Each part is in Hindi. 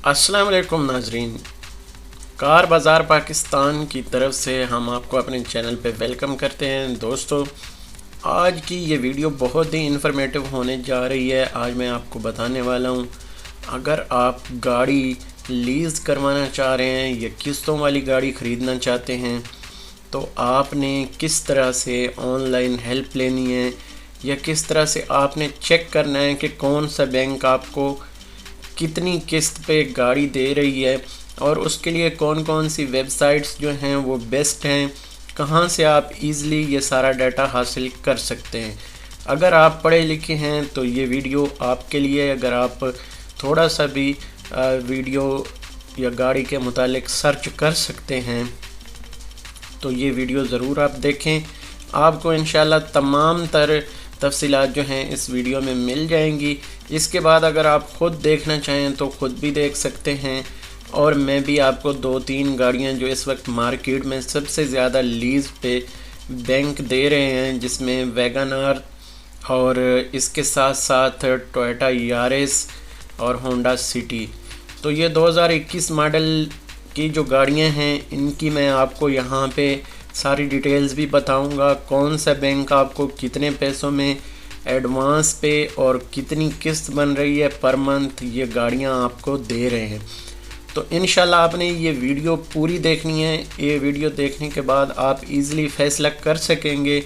अस्सलाम वालेकुम नाजरीन। कार बाज़ार पाकिस्तान की तरफ से हम आपको अपने चैनल पे वेलकम करते हैं। दोस्तों, आज की ये वीडियो बहुत ही इन्फॉर्मेटिव होने जा रही है। आज मैं आपको बताने वाला हूँ, अगर आप गाड़ी लीज़ करवाना चाह रहे हैं या किस्तों वाली गाड़ी ख़रीदना चाहते हैं तो आपने किस तरह से ऑनलाइन हेल्प लेनी है या किस तरह से आपने चेक करना है कि कौन सा बैंक आपको कितनी किस्त पे गाड़ी दे रही है और उसके लिए कौन कौन सी वेबसाइट्स जो हैं वो बेस्ट हैं, कहाँ से आप इजीली ये सारा डाटा हासिल कर सकते हैं। अगर आप पढ़े लिखे हैं तो ये वीडियो आपके लिए। अगर आप थोड़ा सा भी वीडियो या गाड़ी के मुतालिक सर्च कर सकते हैं तो ये वीडियो ज़रूर आप देखें। आपको इंशाल्लाह तमाम तफसीलात जो हैं इस वीडियो में मिल जाएंगी। इसके बाद अगर आप ख़ुद देखना चाहें तो ख़ुद भी देख सकते हैं। और मैं भी आपको 2-3 गाड़ियां जो इस वक्त मार्केट में सबसे ज़्यादा लीज़ पे बैंक दे रहे हैं, जिसमें वैगन आर और इसके साथ साथ टोयोटा यारिस और होंडा सिटी, तो ये 2021 मॉडल की जो गाड़ियां हैं इनकी मैं आपको यहाँ पे सारी डिटेल्स भी बताऊंगा। कौन सा बैंक आपको कितने पैसों में एडवांस पे और कितनी किस्त बन रही है पर मंथ ये गाड़ियां आपको दे रहे हैं। तो इंशाल्लाह आपने ये वीडियो पूरी देखनी है। ये वीडियो देखने के बाद आप इजीली फैसला कर सकेंगे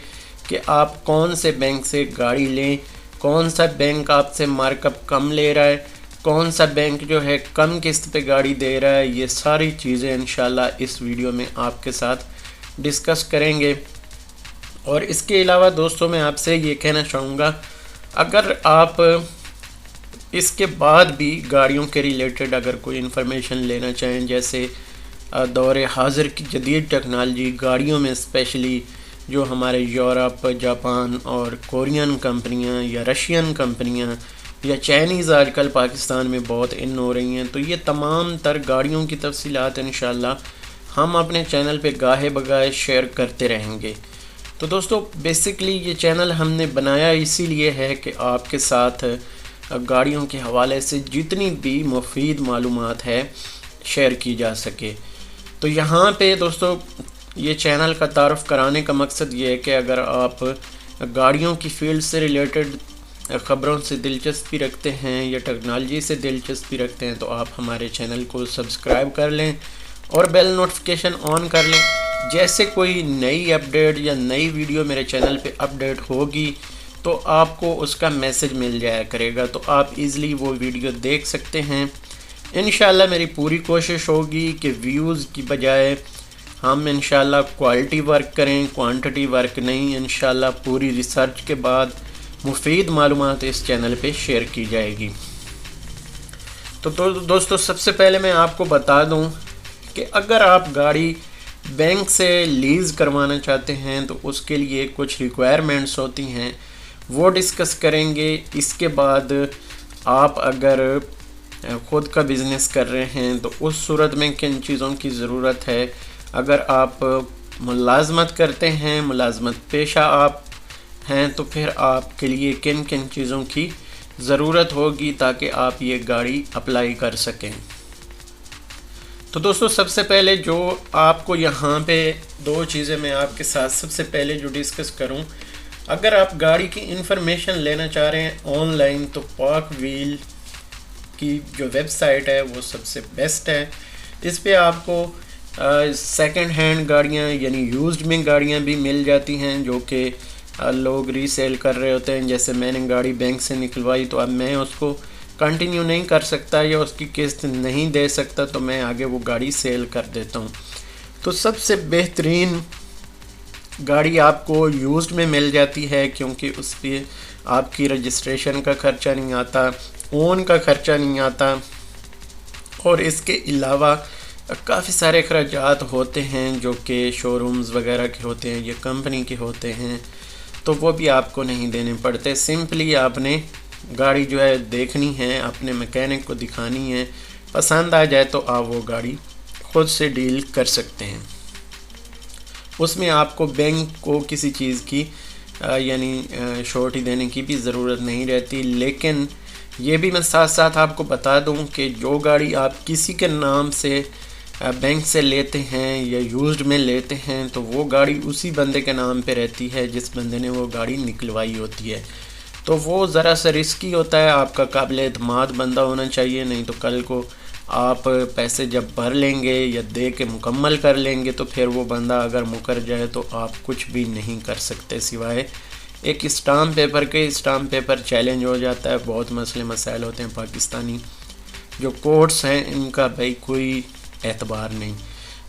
कि आप कौन से बैंक से गाड़ी लें, कौन सा बैंक आपसे मार्कअप कम ले रहा है, कौन सा बैंक जो है कम किस्त पे गाड़ी दे रहा है। ये सारी चीज़ें इंशाल्लाह इस वीडियो में आपके साथ डिस्कस करेंगे। और इसके अलावा दोस्तों, मैं आपसे ये कहना चाहूँगा, अगर आप इसके बाद भी गाड़ियों के रिलेटेड अगर कोई इन्फॉर्मेशन लेना चाहें, जैसे दौर हाज़िर की जदीद टेक्नोलॉजी गाड़ियों में स्पेशली जो हमारे यूरोप, जापान और कोरियन कंपनियां या रशियन कंपनियां या चाइनीज़ आजकल पाकिस्तान में बहुत इन हो रही हैं, तो ये तमाम तर गाड़ियों की तफसीलात इंशाल्लाह हम अपने चैनल पे गाहे बगाहे शेयर करते रहेंगे। तो दोस्तों, बेसिकली ये चैनल हमने बनाया इसीलिए है कि आपके साथ गाड़ियों के हवाले से जितनी भी मुफीद मालूमात है शेयर की जा सके। तो यहाँ पे दोस्तों, ये चैनल का तारुफ़ कराने का मकसद ये है कि अगर आप गाड़ियों की फ़ील्ड से रिलेटेड ख़बरों से दिलचस्पी रखते हैं या टेक्नोलॉजी से दिलचस्पी रखते हैं तो आप हमारे चैनल को सब्सक्राइब कर लें और बेल नोटिफिकेशन ऑन कर लें। जैसे कोई नई अपडेट या नई वीडियो मेरे चैनल पे अपडेट होगी तो आपको उसका मैसेज मिल जाया करेगा, तो आप इजीली वो वीडियो देख सकते हैं। इंशाल्लाह मेरी पूरी कोशिश होगी कि व्यूज़ की बजाय हम इंशाल्लाह क्वालिटी वर्क करें, क्वांटिटी वर्क नहीं। इंशाल्लाह पूरी रिसर्च के बाद मुफीद मालूमात इस चैनल पे शेयर की जाएगी। तो दोस्तों, सबसे पहले मैं आपको बता दूं कि अगर आप गाड़ी बैंक से लीज़ करवाना चाहते हैं तो उसके लिए कुछ रिक्वायरमेंट्स होती हैं, वो डिस्कस करेंगे। इसके बाद आप अगर ख़ुद का बिज़नेस कर रहे हैं तो उस सूरत में किन चीज़ों की ज़रूरत है। अगर आप मुलाजमत करते हैं, मुलाजमत पेशा आप हैं, तो फिर आपके लिए किन किन चीज़ों की ज़रूरत होगी ताकि आप ये गाड़ी अप्लाई कर सकें। तो दोस्तों, सबसे पहले जो आपको यहाँ पे 2 चीज़ें मैं आपके साथ सबसे पहले जो डिस्कस करूँ, अगर आप गाड़ी की इन्फॉर्मेशन लेना चाह रहे हैं ऑनलाइन तो पाक व्हील की जो वेबसाइट है वो सबसे बेस्ट है। इस पे आपको सेकंड हैंड गाड़ियाँ यानी यूज्ड में गाड़ियाँ भी मिल जाती हैं जो कि लोग रीसेल कर रहे होते हैं। जैसे मैंने गाड़ी बैंक से निकलवाई तो अब मैं उसको कंटिन्यू नहीं कर सकता या उसकी किस्त नहीं दे सकता, तो मैं आगे वो गाड़ी सेल कर देता हूँ। तो सबसे बेहतरीन गाड़ी आपको यूज्ड में मिल जाती है, क्योंकि उस पर आपकी रजिस्ट्रेशन का ख़र्चा नहीं आता, ओन का ख़र्चा नहीं आता, और इसके अलावा काफ़ी सारे अखराजात होते हैं जो कि शोरूम्स वगैरह के होते हैं या कंपनी के होते हैं, तो वो भी आपको नहीं देने पड़ते। सिंपली आपने गाड़ी जो है देखनी है, अपने मैकेनिक को दिखानी है, पसंद आ जाए तो आप वो गाड़ी ख़ुद से डील कर सकते हैं। उसमें आपको बैंक को किसी चीज़ की यानी श्योरिटी देने की भी ज़रूरत नहीं रहती। लेकिन ये भी मैं साथ साथ आपको बता दूं कि जो गाड़ी आप किसी के नाम से बैंक से लेते हैं या यूज्ड में लेते हैं तो वो गाड़ी उसी बंदे के नाम पे रहती है जिस बंदे ने वो गाड़ी निकलवाई होती है। तो वो ज़रा सा रिस्की होता है, आपका काबिल एतमाद बंदा होना चाहिए, नहीं तो कल को आप पैसे जब भर लेंगे या दे के मुकम्मल कर लेंगे तो फिर वो बंदा अगर मुकर जाए तो आप कुछ भी नहीं कर सकते सिवाय एक स्टाम्प पेपर के। स्टाम्प पेपर चैलेंज हो जाता है, बहुत मसले मसाइल होते हैं। पाकिस्तानी जो कोर्ट्स हैं इनका भाई कोई एतबार नहीं।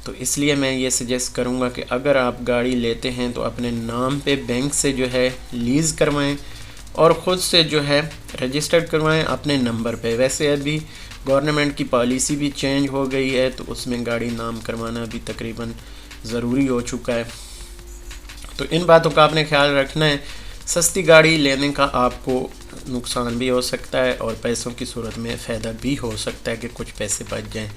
तो इसलिए मैं ये सजेस्ट करूँगा कि अगर आप गाड़ी लेते हैं तो अपने नाम पे बैंक से जो है लीज़ करवाएं और ख़ुद से जो है रजिस्टर्ड करवाएं अपने नंबर पे। वैसे अभी गवर्नमेंट की पॉलिसी भी चेंज हो गई है तो उसमें गाड़ी नाम करवाना भी तकरीबन ज़रूरी हो चुका है। तो इन बातों का आपने ख्याल रखना है। सस्ती गाड़ी लेने का आपको नुकसान भी हो सकता है और पैसों की सूरत में फ़ायदा भी हो सकता है कि कुछ पैसे बच जाएं।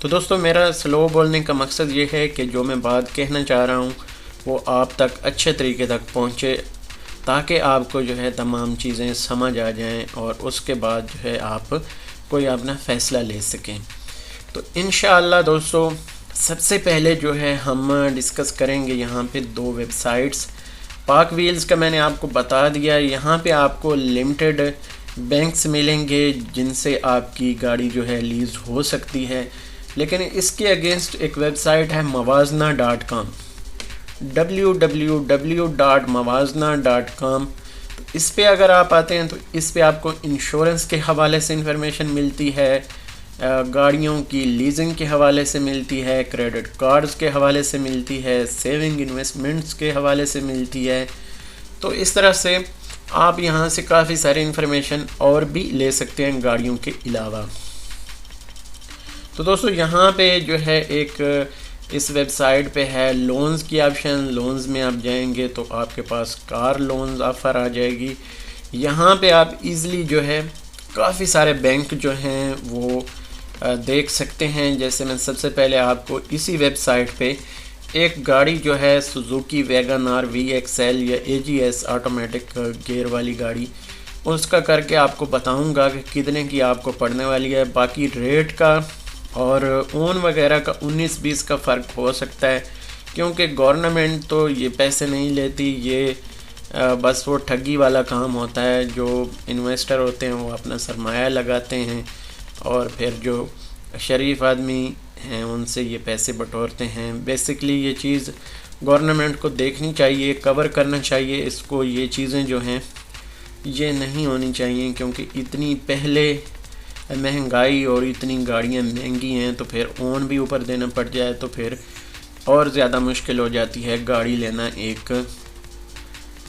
तो दोस्तों मेरा स्लो बोलने का मकसद ये है कि जो मैं बात कहना चाह रहा हूँ वो आप तक अच्छे तरीके तक पहुँचे ताकि आपको जो है तमाम चीज़ें समझ आ जाएं और उसके बाद जो है आप कोई अपना फ़ैसला ले सकें। तो इंशाअल्लाह दोस्तों सबसे पहले जो है हम डिस्कस करेंगे यहाँ पे दो वेबसाइट्स। पाक व्हील्स का मैंने आपको बता दिया, यहाँ पे आपको लिमिटेड बैंक्स मिलेंगे जिनसे आपकी गाड़ी जो है लीज़ हो सकती है, लेकिन इसके अगेंस्ट एक वेबसाइट है mawazna.com, www.mawazna.com। इस पे अगर आप आते हैं तो इस पे आपको इंश्योरेंस के हवाले से इंफॉर्मेशन मिलती है, गाड़ियों की लीजिंग के हवाले से मिलती है, क्रेडिट कार्ड्स के हवाले से मिलती है, सेविंग इन्वेस्टमेंट्स के हवाले से मिलती है। तो इस तरह से आप यहाँ से काफ़ी सारी इंफॉर्मेशन और भी ले सकते हैं गाड़ियों के अलावा। तो दोस्तों यहाँ पे जो है एक इस वेबसाइट पे है लोन्स की ऑप्शन। लोन्स में आप जाएंगे तो आपके पास कार लोन्स ऑफ़र आ जाएगी। यहाँ पे आप इजीली जो है काफ़ी सारे बैंक जो हैं वो देख सकते हैं। जैसे मैं सबसे पहले आपको इसी वेबसाइट पे एक गाड़ी जो है सुजुकी वैगन आर VXL या AGS ऑटोमेटिक गियर वाली गाड़ी, उसका करके आपको बताऊंगा कि कितने की आपको पड़ने वाली है। बाकी रेट का और ओन वगैरह का 19-20 का फ़र्क हो सकता है क्योंकि गवर्नमेंट तो ये पैसे नहीं लेती, ये बस वो ठगी वाला काम होता है। जो इन्वेस्टर होते हैं वो अपना सरमाया लगाते हैं और फिर जो शरीफ आदमी हैं उनसे ये पैसे बटोरते हैं। बेसिकली ये चीज़ गवर्नमेंट को देखनी चाहिए, कवर करना चाहिए इसको। ये चीज़ें जो हैं ये नहीं होनी चाहिए क्योंकि इतनी पहले महंगाई और इतनी गाड़ियाँ महंगी हैं तो फिर ओन भी ऊपर देना पड़ जाए तो फिर और ज़्यादा मुश्किल हो जाती है गाड़ी लेना। एक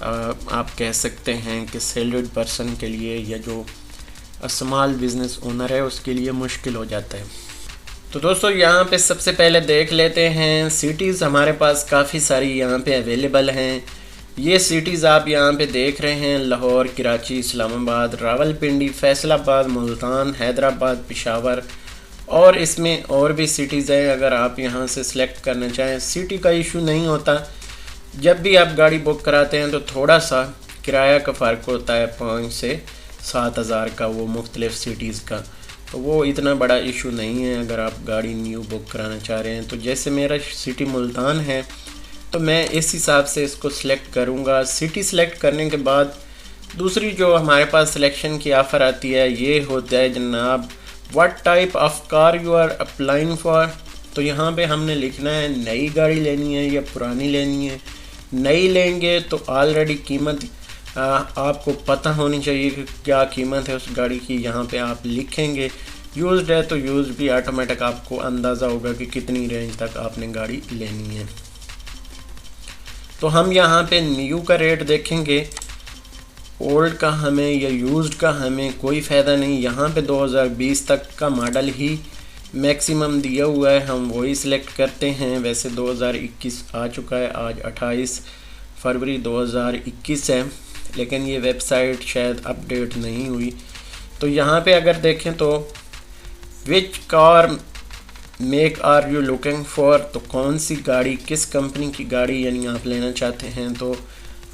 आप कह सकते हैं कि सैलरीड पर्सन के लिए या जो स्मॉल बिज़नेस ओनर है उसके लिए मुश्किल हो जाता है। तो दोस्तों यहाँ पे सबसे पहले देख लेते हैं सिटीज़। हमारे पास काफ़ी सारी यहाँ पे अवेलेबल हैं। ये सिटीज़ आप यहाँ पे देख रहे हैं लाहौर, कराची, इस्लामाबाद, रावलपिंडी, फैसलाबाद, मुल्तान, हैदराबाद, पेशावर और इसमें और भी सिटीज़ हैं। अगर आप यहाँ से सिलेक्ट करना चाहें, सिटी का इशू नहीं होता। जब भी आप गाड़ी बुक कराते हैं तो थोड़ा सा किराया का फ़र्क होता है 5 से 7 हज़ार का, वो मुख्तलिफ़ सिटीज़ का। तो वो इतना बड़ा इशू नहीं है अगर आप गाड़ी न्यू बुक कराना चाह रहे हैं। तो जैसे मेरा सिटी मुल्तान है तो मैं इस हिसाब से इसको सिलेक्ट करूँगा। सिटी सिलेक्ट करने के बाद दूसरी जो हमारे पास सिलेक्शन की ऑफ़र आती है ये होता है जनाब what type of car you are applying for. तो यहाँ पे हमने लिखना है नई गाड़ी लेनी है या पुरानी लेनी है। नई लेंगे तो ऑलरेडी कीमत आपको पता होनी चाहिए कि क्या कीमत है उस गाड़ी की, यहाँ पे आप लिखेंगे। यूज्ड है तो यूज्ड भी ऑटोमेटिक आपको अंदाज़ा होगा कि कितनी रेंज तक आपने गाड़ी लेनी है। तो हम यहाँ पे न्यू का रेट देखेंगे, ओल्ड का हमें या यूज्ड का हमें कोई फ़ायदा नहीं। यहाँ पे 2020 तक का मॉडल ही मैक्सिमम दिया हुआ है, हम वही सिलेक्ट करते हैं। वैसे 2021 आ चुका है, आज 28 फरवरी 2021 है, लेकिन ये वेबसाइट शायद अपडेट नहीं हुई। तो यहाँ पे अगर देखें तो which car make our you looking for, तो कौन सी गाड़ी, किस कंपनी की गाड़ी यानी आप लेना चाहते हैं। तो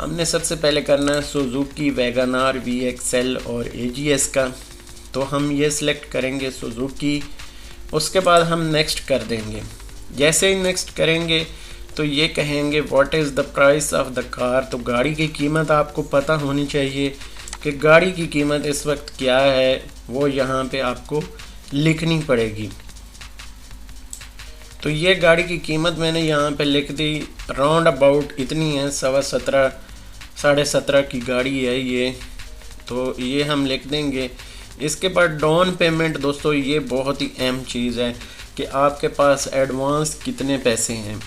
हमने सबसे पहले करना है सुजुकी वैगन आर VXL और AGS का। तो हम ये सिलेक्ट करेंगे सुजुकी। उसके बाद हम नेक्स्ट कर देंगे। जैसे ही नेक्स्ट करेंगे तो ये कहेंगे what is the price of the car. तो गाड़ी की कीमत आपको पता होनी चाहिए कि गाड़ी की कीमत इस वक्त क्या है, वो यहाँ पे आपको लिखनी पड़ेगी। तो ये गाड़ी की कीमत मैंने यहाँ पे लिख दी, राउंड अबाउट इतनी है, 17.5 17.5 की गाड़ी है ये। तो ये हम लिख देंगे। इसके बाद डाउन पेमेंट दोस्तों, ये बहुत ही अहम चीज़ है कि आपके पास एडवांस कितने पैसे हैं।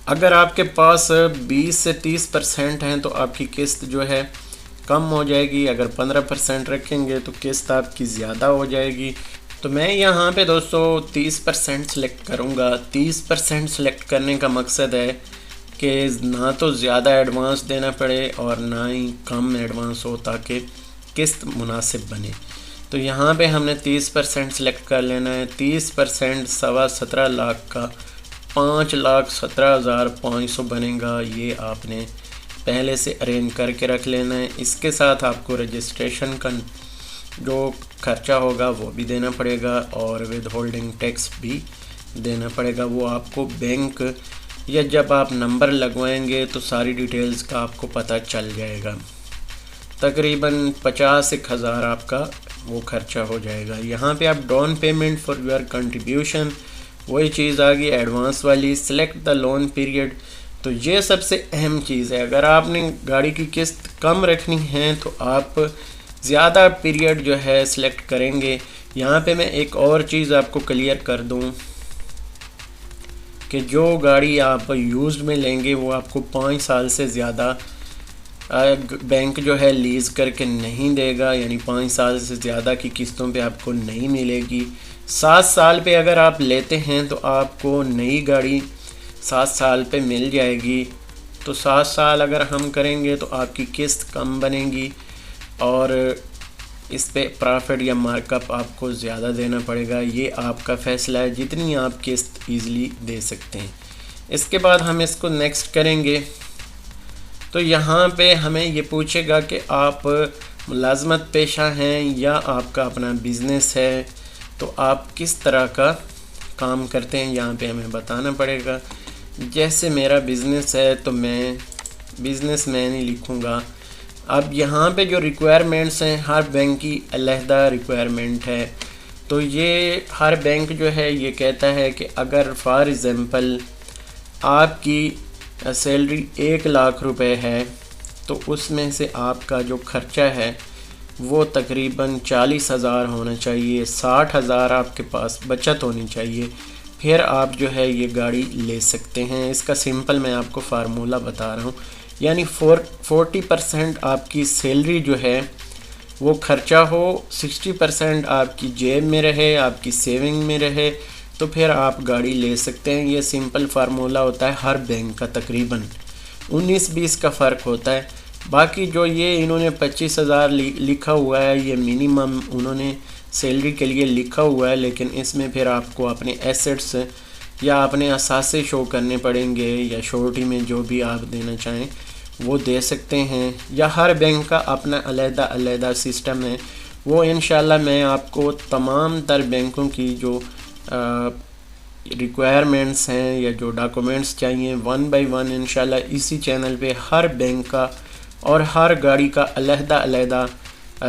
अगर आपके पास 20 से 30% हैं तो आपकी किस्त जो है कम हो जाएगी। अगर 15% रखेंगे तो किस्त आपकी ज़्यादा हो जाएगी। तो मैं यहाँ पे दोस्तों 30% सेलेक्ट करूँगा। 30% सेलेक्ट करने का मकसद है कि ना तो ज़्यादा एडवांस देना पड़े और ना ही कम एडवांस हो, ताकि किस्त मुनासिब बने। तो यहाँ पे हमने 30% सेलेक्ट कर लेना है। 30% 17.25 लाख का 5,17,500 बनेगा। ये आपने पहले से अरेंज करके रख लेना है। इसके साथ आपको रजिस्ट्रेशन का जो खर्चा होगा वो भी देना पड़ेगा और विद होल्डिंग टैक्स भी देना पड़ेगा। वो आपको बैंक या जब आप नंबर लगवाएंगे तो सारी डिटेल्स का आपको पता चल जाएगा। तकरीबन 50,000 आपका वो खर्चा हो जाएगा। यहाँ पे आप down payment for your contribution, वही चीज़ आ गई एडवांस वाली। सिलेक्ट द लोन पीरियड, तो ये सबसे अहम चीज़ है। अगर आपने गाड़ी की किस्त कम रखनी है तो आप ज़्यादा पीरियड जो है सिलेक्ट करेंगे। यहाँ पे मैं एक और चीज़ आपको क्लियर कर दूँ कि जो गाड़ी आप यूज्ड में लेंगे वो आपको 5 साल से ज़्यादा बैंक जो है लीज़ करके नहीं देगा, यानी 5 साल से ज़्यादा की किस्तों पे आपको नहीं मिलेगी। 7 साल पे अगर आप लेते हैं तो आपको नई गाड़ी 7 साल पे मिल जाएगी। तो 7 साल अगर हम करेंगे तो आपकी किस्त कम बनेगी और इस पे प्रॉफिट या मार्कअप आपको ज़्यादा देना पड़ेगा। ये आपका फ़ैसला है, जितनी आप किस्त ईज़िली दे सकते हैं। इसके बाद हम इसको नेक्स्ट करेंगे। तो यहाँ पे हमें ये पूछेगा कि आप मुलाजमत पेशा हैं या आपका अपना बिज़नेस है, तो आप किस तरह का काम करते हैं यहाँ पे हमें बताना पड़ेगा। जैसे मेरा बिज़नेस है तो मैं बिज़नेसमैन ही लिखूँगा। अब यहाँ पे जो रिक्वायरमेंट्स हैं, हर बैंक की अलहदा रिक्वायरमेंट है। तो ये हर बैंक जो है ये कहता है कि अगर फॉर एग्ज़ाम्पल आपकी सैलरी 1 लाख रुपए है तो उसमें से आपका जो खर्चा है वो तकरीबन 40,000 होना चाहिए। 60,000 आपके पास बचत होनी चाहिए, फिर आप जो है ये गाड़ी ले सकते हैं। इसका सिंपल मैं आपको फार्मूला बता रहा हूँ, यानी 40% आपकी सैलरी जो है वो खर्चा हो, 60% आपकी जेब में रहे, आपकी सेविंग में रहे, तो फिर आप गाड़ी ले सकते हैं। ये सिंपल फार्मूला होता है हर बैंक का, तकरीबन 19-20 का फ़र्क होता है। बाकी जो ये इन्होंने 25,000 लिखा हुआ है, ये मिनिमम उन्होंने सैलरी के लिए लिखा हुआ है, लेकिन इसमें फिर आपको अपने एसेट्स या अपने असासे शो करने पड़ेंगे, या श्योरिटी में जो भी आप देना चाहें वो दे सकते हैं। या हर बैंक का अपना अलग-अलग सिस्टम है। वो इंशाल्लाह मैं आपको तमाम तर बैंकों की जो रिक्वायरमेंट्स हैं या जो डॉक्यूमेंट्स चाहिए 1 बाय 1 इंशाल्लाह इसी चैनल पे हर बैंक का और हर गाड़ी का अलग-अलग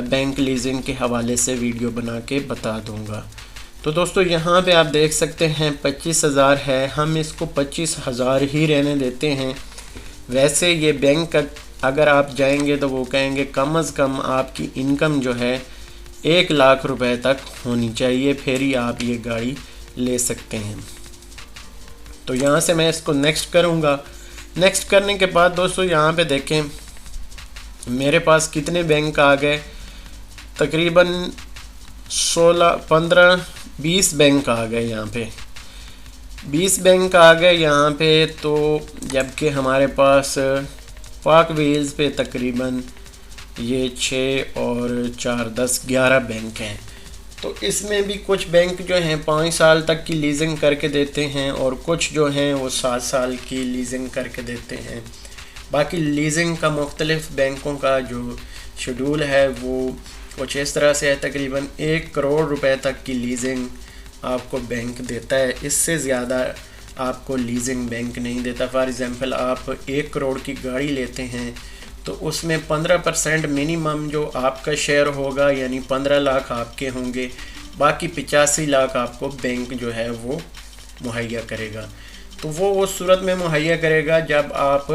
बैंक लीजिंग के हवाले से वीडियो बना के बता दूंगा। तो दोस्तों यहाँ पे आप देख सकते हैं 25,000 है, हम इसको 25,000 ही रहने देते हैं। वैसे ये बैंक का अगर आप जाएंगे तो वो कहेंगे कम से कम आपकी इनकम जो है 1 लाख रुपए तक होनी चाहिए, फिर ही आप ये गाड़ी ले सकते हैं। तो यहाँ से मैं इसको नेक्स्ट करूँगा। नेक्स्ट करने के बाद दोस्तों यहाँ पे देखें मेरे पास कितने बैंक आ गए, तकरीबन 16, 15, 20 बैंक आ गए। यहाँ पे 20 बैंक आ गए यहाँ पे। तो जबकि हमारे पास पाक व्हील्स पे तकरीबन ये 6 और 4, 10, 11 बैंक हैं। तो इसमें भी कुछ बैंक जो हैं 5 साल तक की लीजिंग करके देते हैं और कुछ जो हैं वो 7 साल की लीजिंग करके देते हैं। बाकी लीजिंग का मुख्तलिफ बैंकों का जो शेड्यूल है वो कुछ इस तरह से है, तकरीबन 1 करोड़ रुपए तक की लीजिंग आपको बैंक देता है। इससे ज़्यादा आपको लीजिंग बैंक नहीं देता। फॉर एग्ज़ाम्पल आप 1 करोड़ की गाड़ी लेते हैं तो उसमें 15% मिनिमम जो आपका शेयर होगा, यानी 15 लाख आपके होंगे, बाकी 85 लाख आपको बैंक जो है वो मुहैया करेगा। तो वो उस सूरत में मुहैया करेगा जब आप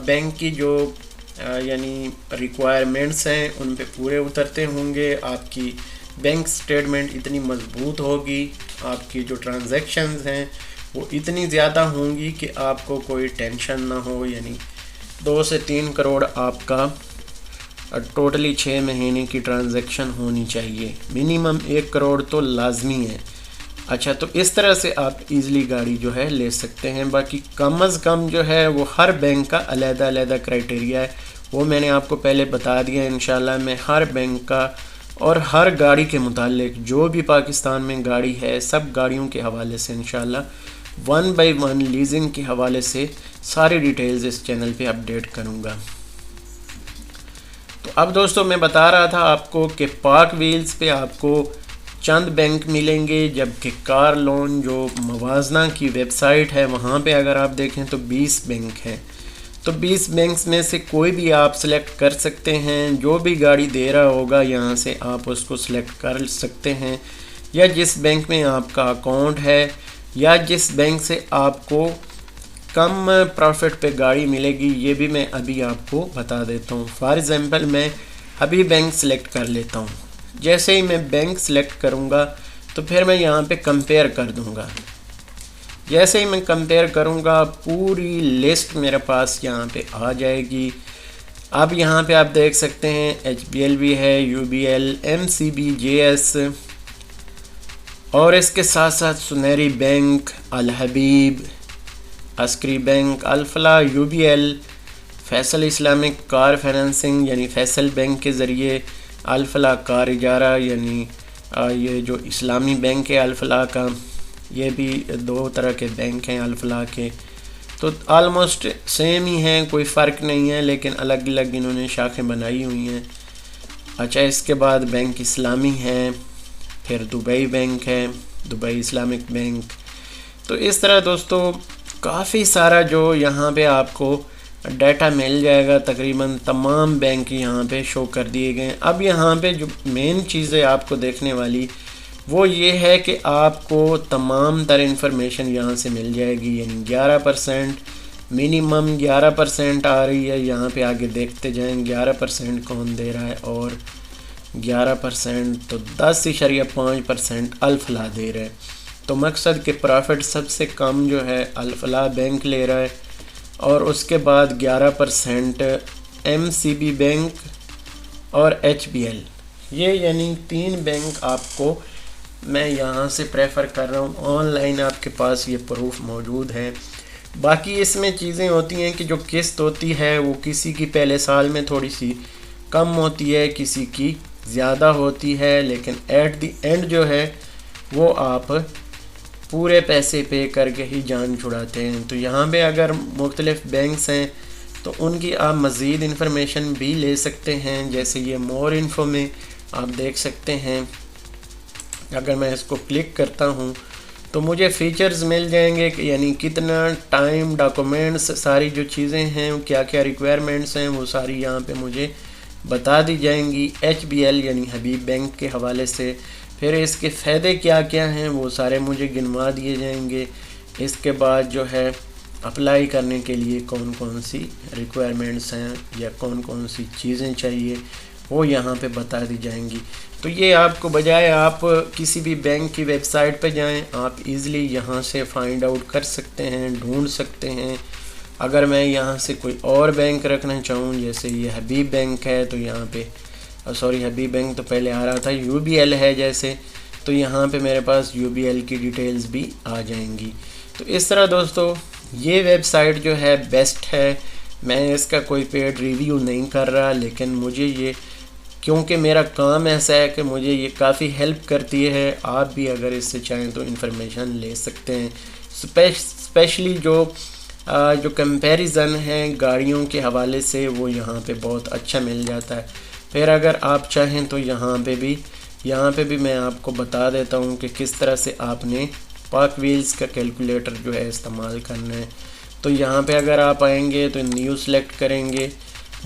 बैंक की जो यानी रिक्वायरमेंट्स हैं उन पे पूरे उतरते होंगे, आपकी बैंक स्टेटमेंट इतनी मजबूत होगी, आपकी जो ट्रांजैक्शंस हैं वो इतनी ज़्यादा होंगी कि आपको कोई टेंशन ना हो। यानी 2 से 3 करोड़ आपका टोटली 6 महीने की ट्रांजैक्शन होनी चाहिए। मिनिमम 1 करोड़ तो लाजमी है। अच्छा, तो इस तरह से आप इजीली गाड़ी जो है ले सकते हैं। बाकी कम अज़ कम जो है वो हर बैंक का अलग-अलग क्राइटेरिया है, वो मैंने आपको पहले बता दिया। इंशाल्लाह मैं हर बैंक का और हर गाड़ी के मुतालिक जो भी पाकिस्तान में गाड़ी है सब गाड़ियों के हवाले से इंशाल्लाह 1 बाय 1 लीजिंग के हवाले से सारी डिटेल्स इस चैनल पे अपडेट करूँगा। तो अब दोस्तों मैं बता रहा था आपको कि पाक व्हील्स पे आपको चंद बैंक मिलेंगे, जबकि कार लोन जो मवाजना की वेबसाइट है वहाँ पे अगर आप देखें तो 20 बैंक हैं। तो 20 बैंक्स में से कोई भी आप सेलेक्ट कर सकते हैं। जो भी गाड़ी दे रहा होगा यहाँ से आप उसको सिलेक्ट कर सकते हैं, या जिस बैंक में आपका अकाउंट है या जिस बैंक से आपको कम प्रॉफिट पे गाड़ी मिलेगी, ये भी मैं अभी आपको बता देता हूँ। फॉर एग्ज़ाम्पल मैं अभी बैंक सेलेक्ट कर लेता हूँ। जैसे ही मैं बैंक सेलेक्ट करूँगा तो फिर मैं यहाँ पे कंपेयर कर दूँगा। जैसे ही मैं कंपेयर करूँगा पूरी लिस्ट मेरे पास यहाँ पे आ जाएगी। अब यहाँ पे आप देख सकते हैं HBL भी है, UBL, MCB, JS और इसके साथ साथ Soneri bank, Al Habib, Askari bank, Alfalah, UBL, Faysal Islamic car financing यानी फैसल बैंक के ज़रिए, अल-फलाह कार इजारा यानी ये जो इस्लामी बैंक है अल-फलाह का, ये भी 2 तरह के बैंक हैं अल-फलाह के। तो आलमोस्ट सेम ही हैं, कोई फ़र्क नहीं है, लेकिन अलग अलग इन्होंने शाखें बनाई हुई हैं। अच्छा, इसके बाद बैंक इस्लामी है, फिर दुबई बैंक है, दुबई इस्लामिक बैंक। तो इस तरह दोस्तों काफ़ी सारा जो यहाँ पे आपको डाटा मिल जाएगा। तकरीबन तमाम बैंक यहाँ पे शो कर दिए गए हैं। अब यहाँ पे जो मेन चीज़ें आपको देखने वाली वो ये है कि आपको तमाम तर इन्फॉर्मेशन यहाँ से मिल जाएगी। यानी 11% मिनिमम 11% आ रही है। यहाँ पे आगे देखते जाएं 11% कौन दे रहा है, और 11% तो 10.5% अल-फलाह दे रहा है। तो मकसद के प्रॉफिट सबसे कम जो है अल-फलाह बैंक ले रहा है, और उसके बाद 11% MCB बैंक और HBL। ये यानी 3 बैंक आपको मैं यहाँ से प्रेफर कर रहा हूँ। ऑनलाइन आपके पास ये प्रूफ मौजूद है। बाकी इसमें चीज़ें होती हैं कि जो किस्त होती है वो किसी की पहले साल में थोड़ी सी कम होती है, किसी की ज़्यादा होती है, लेकिन एट दी एंड जो है वो आप पूरे पैसे पे करके ही जान छुड़ाते हैं। तो यहाँ पे अगर मुख्तलिफ़ बैंक्स हैं तो उनकी आप मज़ीद इन्फॉर्मेशन भी ले सकते हैं। जैसे ये मोर इन्फो में आप देख सकते हैं, अगर मैं इसको क्लिक करता हूँ तो मुझे फ़ीचर्स मिल जाएंगे कि यानी कितना टाइम, डॉक्यूमेंट्स, सारी जो चीज़ें हैं, क्या क्या रिक्वायरमेंट्स हैं, वो सारी यहाँ पे मुझे बता दी जाएंगी। HBL यानी हबीब बैंक के हवाले से फिर इसके फ़ायदे क्या क्या हैं वो सारे मुझे गिनवा दिए जाएंगे। इसके बाद जो है अप्लाई करने के लिए कौन कौन सी रिक्वायरमेंट्स हैं या कौन कौन सी चीज़ें चाहिए वो यहाँ पे बता दी जाएंगी। तो ये आपको बजाय आप किसी भी बैंक की वेबसाइट पे जाएं, आप इजीली यहाँ से फाइंड आउट कर सकते हैं, ढूंढ सकते हैं। अगर मैं यहाँ से कोई और बैंक रखना चाहूँ, जैसे ये हबीब बैंक है तो यहाँ पे हबीब बैंक तो पहले आ रहा था, UBL है जैसे, तो यहाँ पे मेरे पास UBL की डिटेल्स भी आ जाएंगी। तो इस तरह दोस्तों ये वेबसाइट जो है बेस्ट है। मैं इसका कोई पेड रिव्यू नहीं कर रहा, लेकिन मुझे ये क्योंकि मेरा काम ऐसा है कि मुझे ये काफ़ी हेल्प करती है। आप भी अगर इससे चाहें तो इन्फॉर्मेशन ले सकते हैं। स्पेशली जो कंपैरिजन है गाड़ियों के हवाले से वो यहाँ पे बहुत अच्छा मिल जाता है। फिर अगर आप चाहें तो यहाँ पे भी मैं आपको बता देता हूँ कि किस तरह से आपने पाक व्हील्स का कैलकुलेटर जो है इस्तेमाल करना है। तो यहाँ पे अगर आप आएंगे तो न्यू सेलेक्ट करेंगे,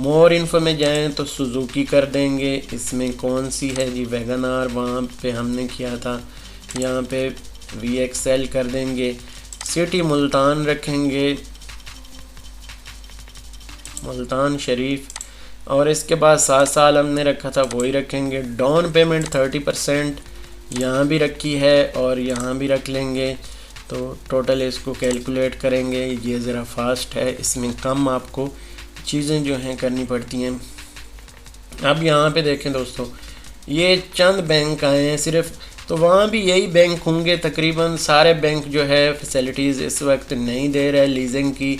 मोर इन्फो में जाएं तो सुजुकी कर देंगे। इसमें कौन सी है जी, वैगन आर, वहाँ पे हमने किया था। यहाँ पे VXL कर देंगे, सिटी मुल्तान रखेंगे, मुल्तान शरीफ, और इसके बाद 7 साल हमने रखा था वही रखेंगे। डाउन पेमेंट 30% यहाँ भी रखी है और यहाँ भी रख लेंगे। तो टोटल इसको कैलकुलेट करेंगे। ये ज़रा फास्ट है, इसमें कम आपको चीज़ें जो हैं करनी पड़ती हैं। अब यहाँ पे देखें दोस्तों, ये चंद बैंक आए हैं सिर्फ, तो वहाँ भी यही बैंक होंगे तकरीबन। सारे बैंक जो है फैसिलिटीज़ इस वक्त नहीं दे रहे लीजिंग की,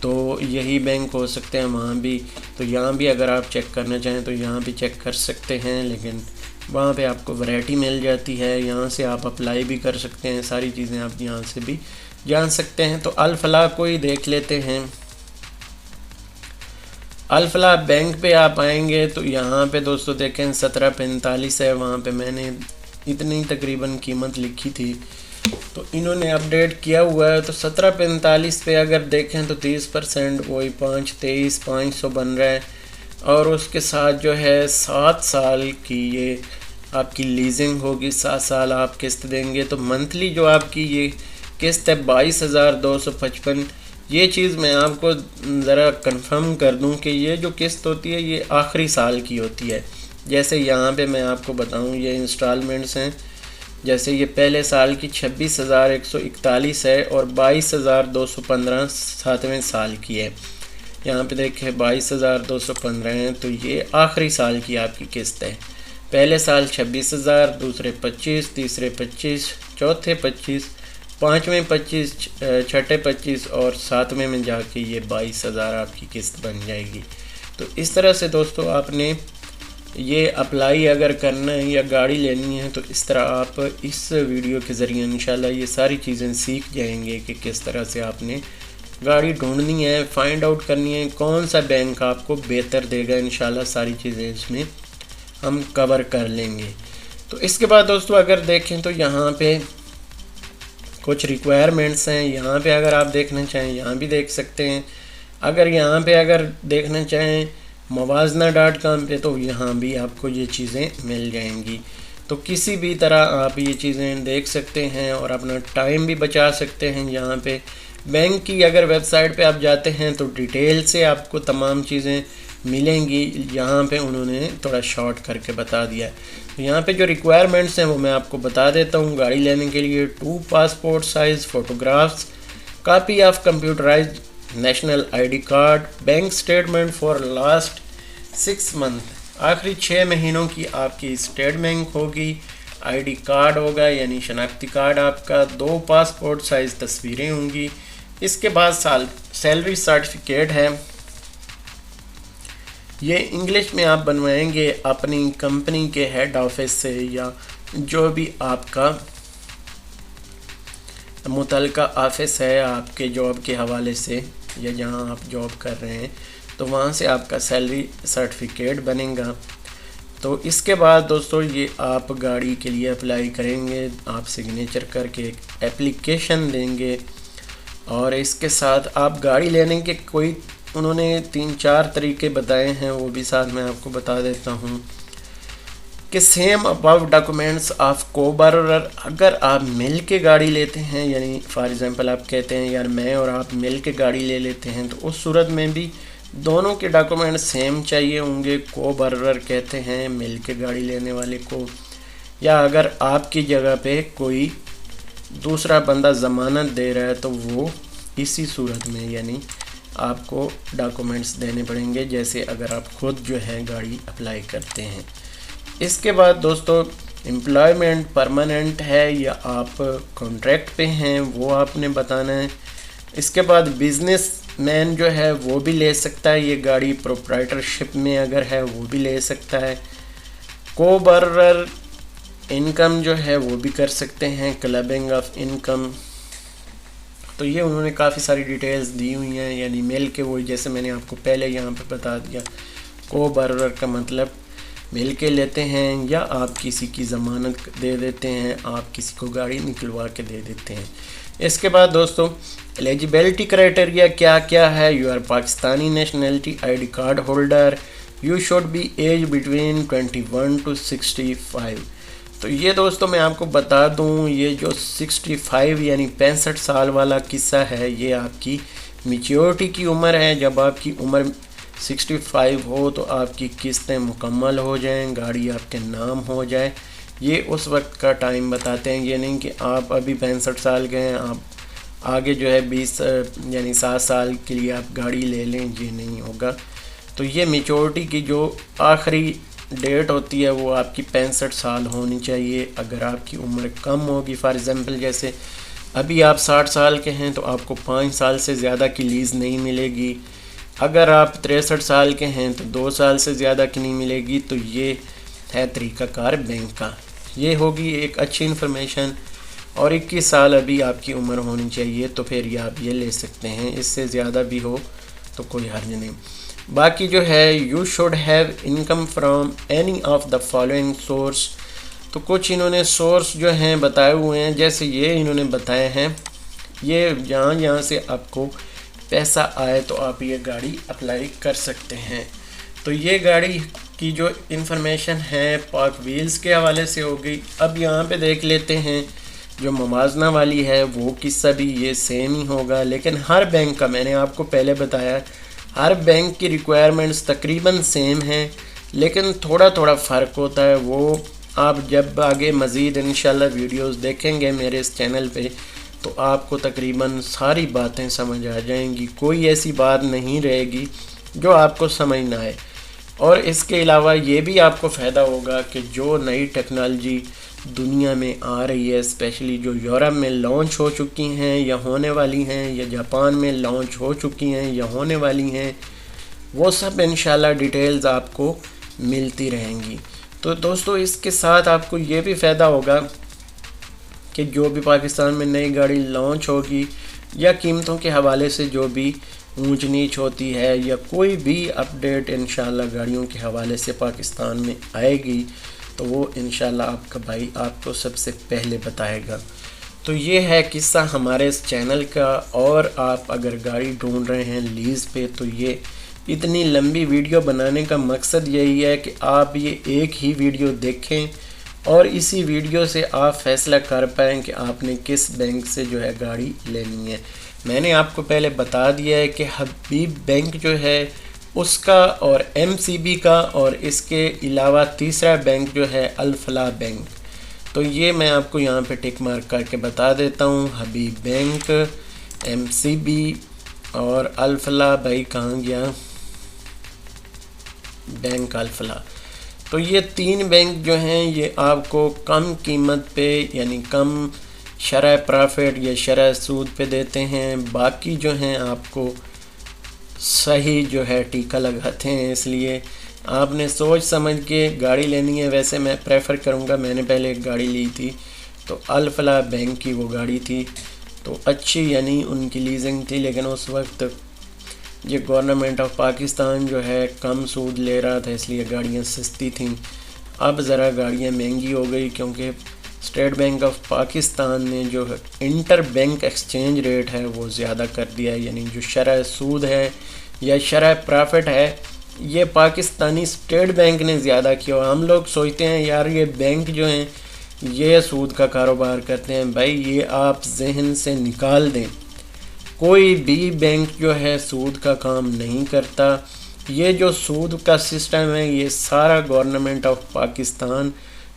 तो यही बैंक हो सकते हैं वहाँ भी। तो यहाँ भी अगर आप चेक करना चाहें तो यहाँ भी चेक कर सकते हैं, लेकिन वहाँ पे आपको वैरायटी मिल जाती है। यहाँ से आप अप्लाई भी कर सकते हैं, सारी चीज़ें आप यहाँ से भी जान सकते हैं। तो अल फलाह को ही देख लेते हैं। अल फलाह बैंक पे आप आएंगे तो यहाँ पे दोस्तों देखें 1745 है, वहाँ पे मैंने इतनी तकरीबन कीमत लिखी थी, तो इन्होंने अपडेट किया हुआ है। तो 1745 पे अगर देखें तो 30% वही 523,500 बन रहा है। और उसके साथ जो है 7 साल की ये आपकी लीजिंग होगी, 7 साल आप किस्त देंगे। तो मंथली जो आपकी ये किस्त है 22,255। ये चीज़ मैं आपको ज़रा कंफर्म कर दूं कि ये जो किस्त होती है ये आखिरी साल की होती है। जैसे यहाँ पे मैं आपको बताऊं, ये इंस्टॉलमेंट्स हैं। जैसे ये पहले साल की 26,141 है और 22,215 7वें साल की है। यहाँ पे देखें 22,215 है, तो ये आखिरी साल की आपकी किस्त है। पहले साल 26,000, दूसरे 25, तीसरे 25, चौथे 25, पाँचवें 25, छठे 25 और सातवें में जाके ये 22,000 आपकी किस्त बन जाएगी। तो इस तरह से दोस्तों आपने ये अप्लाई अगर करना है या गाड़ी लेनी है तो इस तरह आप इस वीडियो के ज़रिए इंशाल्लाह ये सारी चीज़ें सीख जाएंगे कि किस तरह से आपने गाड़ी ढूंढनी है, फाइंड आउट करनी है, कौन सा बैंक आपको बेहतर देगा। इंशाल्लाह सारी चीज़ें इसमें हम कवर कर लेंगे। तो इसके बाद दोस्तों अगर देखें तो यहाँ पे कुछ रिक्वायरमेंट्स हैं। यहाँ पे अगर आप देखना चाहें यहाँ भी देख सकते हैं। अगर यहाँ पे अगर देखना चाहें मवाजना.com पे तो यहाँ भी आपको ये चीज़ें मिल जाएंगी। तो किसी भी तरह आप ये चीज़ें देख सकते हैं और अपना टाइम भी बचा सकते हैं। यहाँ पे बैंक की अगर वेबसाइट पे आप जाते हैं तो डिटेल से आपको तमाम चीज़ें मिलेंगी। यहाँ पे उन्होंने थोड़ा शॉर्ट करके बता दिया है। तो यहाँ पे जो रिक्वायरमेंट्स हैं वो मैं आपको बता देता हूँ। गाड़ी लेने के लिए 2 passport size photographs, copy of computerised national ID card, bank statement for last 6 month, आखिरी 6 महीनों की आपकी स्टेटमेंट होगी, ID कार्ड होगा यानी शनाख्ती कार्ड आपका, 2 पासपोर्ट साइज़ तस्वीरें होंगी। इसके बाद सैलरी सर्टिफिकेट है, ये इंग्लिश में आप बनवाएंगे अपनी कंपनी के हेड ऑफिस से या जो भी आपका मुतलका ऑफिस है आपके जॉब के हवाले से या जहां आप जॉब कर रहे हैं, तो वहां से आपका सैलरी सर्टिफिकेट बनेगा। तो इसके बाद दोस्तों ये आप गाड़ी के लिए अप्लाई करेंगे, आप सिग्नेचर करके एक एप्लीकेशन देंगे और इसके साथ आप गाड़ी लेने के कोई उन्होंने 3-4 तरीके बताए हैं, वो भी साथ में आपको बता देता हूँ कि सेम अबाउट डॉक्यूमेंट्स ऑफ को-बरोरर। अगर आप मिल के गाड़ी लेते हैं, यानी फॉर एग्ज़ाम्पल आप कहते हैं यार मैं और आप मिल के गाड़ी ले लेते हैं, तो उस सूरत में भी दोनों के डॉक्यूमेंट सेम चाहिए होंगे। को-बरोरर कहते हैं मिल के गाड़ी लेने वाले को, या अगर आपकी जगह पे कोई दूसरा बंदा ज़मानत दे रहा है तो वो इसी सूरत में यानी आपको डॉक्यूमेंट्स देने पड़ेंगे, जैसे अगर आप खुद जो है गाड़ी अप्लाई करते हैं। इसके बाद दोस्तों एम्प्लॉयमेंट परमानेंट है या आप कॉन्ट्रैक्ट पे हैं वो आपने बताना है। इसके बाद बिजनेस मैन जो है वो भी ले सकता है ये गाड़ी, प्रोप्राइटरशिप में अगर है वो भी ले सकता है। को-बरोरर इनकम जो है वो भी कर सकते हैं, क्लबिंग ऑफ इनकम। तो ये उन्होंने काफ़ी सारी डिटेल्स दी हुई हैं, यानी मिल के वो जैसे मैंने आपको पहले यहाँ पे बता दिया। को-बरोरर का मतलब मिल के लेते हैं, या आप किसी की ज़मानत दे देते हैं, आप किसी को गाड़ी निकलवा के दे देते हैं। इसके बाद दोस्तों एलिजिबिलिटी क्राइटेरिया क्या क्या है। You are Pakistani nationality ID card holder, you should be age between 21 to 65। तो ये दोस्तों मैं आपको बता दूं, ये जो 65 यानी 65 साल वाला किस्सा है, ये आपकी मैच्योरिटी की उम्र है। जब आपकी उम्र 65 हो तो आपकी किस्तें मुकम्मल हो जाएं, गाड़ी आपके नाम हो जाए, ये उस वक्त का टाइम बताते हैं। ये नहीं कि आप अभी 65 साल के हैं, आप आगे जो है 20 यानी 7 साल के लिए आप गाड़ी ले लें, ये नहीं होगा। तो ये मैच्योरिटी की जो आखिरी डेट होती है वो आपकी 65 साल होनी चाहिए। अगर आपकी उम्र कम होगी, फॉर एग्ज़ाम्पल जैसे अभी आप 60 साल के हैं तो आपको 5 साल से ज़्यादा की लीज़ नहीं मिलेगी। अगर आप 63 साल के हैं तो 2 साल से ज़्यादा की नहीं मिलेगी। तो ये है तरीक़ाकार बैंक का, ये होगी एक अच्छी इन्फॉर्मेशन। और 21 साल अभी आपकी उम्र होनी चाहिए, तो फिर ये आप ये ले सकते हैं। इससे ज़्यादा भी हो तो कोई हर्ज नहीं। बाकी जो है you should have income from any of the following source. तो कुछ इन्होंने सोर्स जो हैं बताए हुए हैं, जैसे ये इन्होंने बताए हैं, ये जहाँ से आपको पैसा आए तो आप ये गाड़ी अप्लाई कर सकते हैं। तो ये गाड़ी की जो इन्फॉर्मेशन है पाक व्हील्स के हवाले से हो गई। अब यहाँ पे देख लेते हैं जो मुवाजना वाली है वो किस्सा भी ये सेम ही होगा, लेकिन हर बैंक का, मैंने आपको पहले बताया, हर बैंक की रिक्वायरमेंट्स तकरीबन सेम हैं, लेकिन थोड़ा थोड़ा फ़र्क होता है। वो आप जब आगे मज़ीद इंशाल्लाह वीडियोस देखेंगे मेरे इस चैनल पे तो आपको तकरीबन सारी बातें समझ आ जाएंगी, कोई ऐसी बात नहीं रहेगी जो आपको समझ ना आए। और इसके अलावा ये भी आपको फ़ायदा होगा कि जो नई टेक्नोलॉजी दुनिया में आ रही है, स्पेशली जो यूरोप में लॉन्च हो चुकी हैं या होने वाली हैं, या जापान में लॉन्च हो चुकी हैं या होने वाली हैं, वो सब इंशाल्लाह डिटेल्स आपको मिलती रहेंगी। तो दोस्तों इसके साथ आपको ये भी फ़ायदा होगा कि जो भी पाकिस्तान में नई गाड़ी लॉन्च होगी या कीमतों के हवाले से जो भी ऊंच नीच होती है या कोई भी अपडेट इंशाल्लाह गाड़ियों के हवाले से पाकिस्तान में आएगी तो वो इंशाल्लाह आपका भाई आपको सबसे पहले बताएगा। तो ये है किस्सा हमारे इस चैनल का। और आप अगर गाड़ी ढूंढ रहे हैं लीज़ पे तो ये इतनी लंबी वीडियो बनाने का मकसद यही है कि आप ये एक ही वीडियो देखें और इसी वीडियो से आप फैसला कर पाएँ कि आपने किस बैंक से जो है गाड़ी लेनी है। मैंने आपको पहले बता दिया है कि हबीब बैंक जो है उसका और MCB का, और इसके अलावा तीसरा बैंक जो है अल फलाह बैंक। तो ये मैं आपको यहाँ पे टिक मार्क करके बता देता हूँ, हबीब बैंक, MCB और अल फलाह। भाई कहाँ गया बैंक अल फलाह। तो ये 3 बैंक जो हैं ये आपको कम कीमत पे यानी कम शरह प्रॉफिट या शरह सूद पे देते हैं। बाकी जो हैं आपको सही जो है टीका लगाते हैं। इसलिए आपने सोच समझ के गाड़ी लेनी है। वैसे मैं प्रेफर करूँगा, मैंने पहले एक गाड़ी ली थी तो अल फलाह बैंक की वो गाड़ी थी, तो अच्छी यानी उनकी लीजिंग थी, लेकिन उस वक्त ये गवर्नमेंट ऑफ पाकिस्तान जो है कम सूद ले रहा था, इसलिए गाड़ियाँ सस्ती थीं। अब ज़रा गाड़ियाँ महंगी हो गई क्योंकि स्टेट बैंक ऑफ पाकिस्तान ने जो इंटर बैंक एक्सचेंज रेट है वो ज़्यादा कर दिया है। यानी जो शरह सूद है या शरह प्रॉफिट है ये पाकिस्तानी स्टेट बैंक ने ज़्यादा किया। हम लोग सोचते हैं यार ये बैंक जो हैं ये सूद का कारोबार करते हैं। भाई ये आप जहन से निकाल दें, कोई भी बैंक जो है सूद का काम नहीं करता। ये जो सूद का सिस्टम है ये सारा गवर्नमेंट ऑफ पाकिस्तान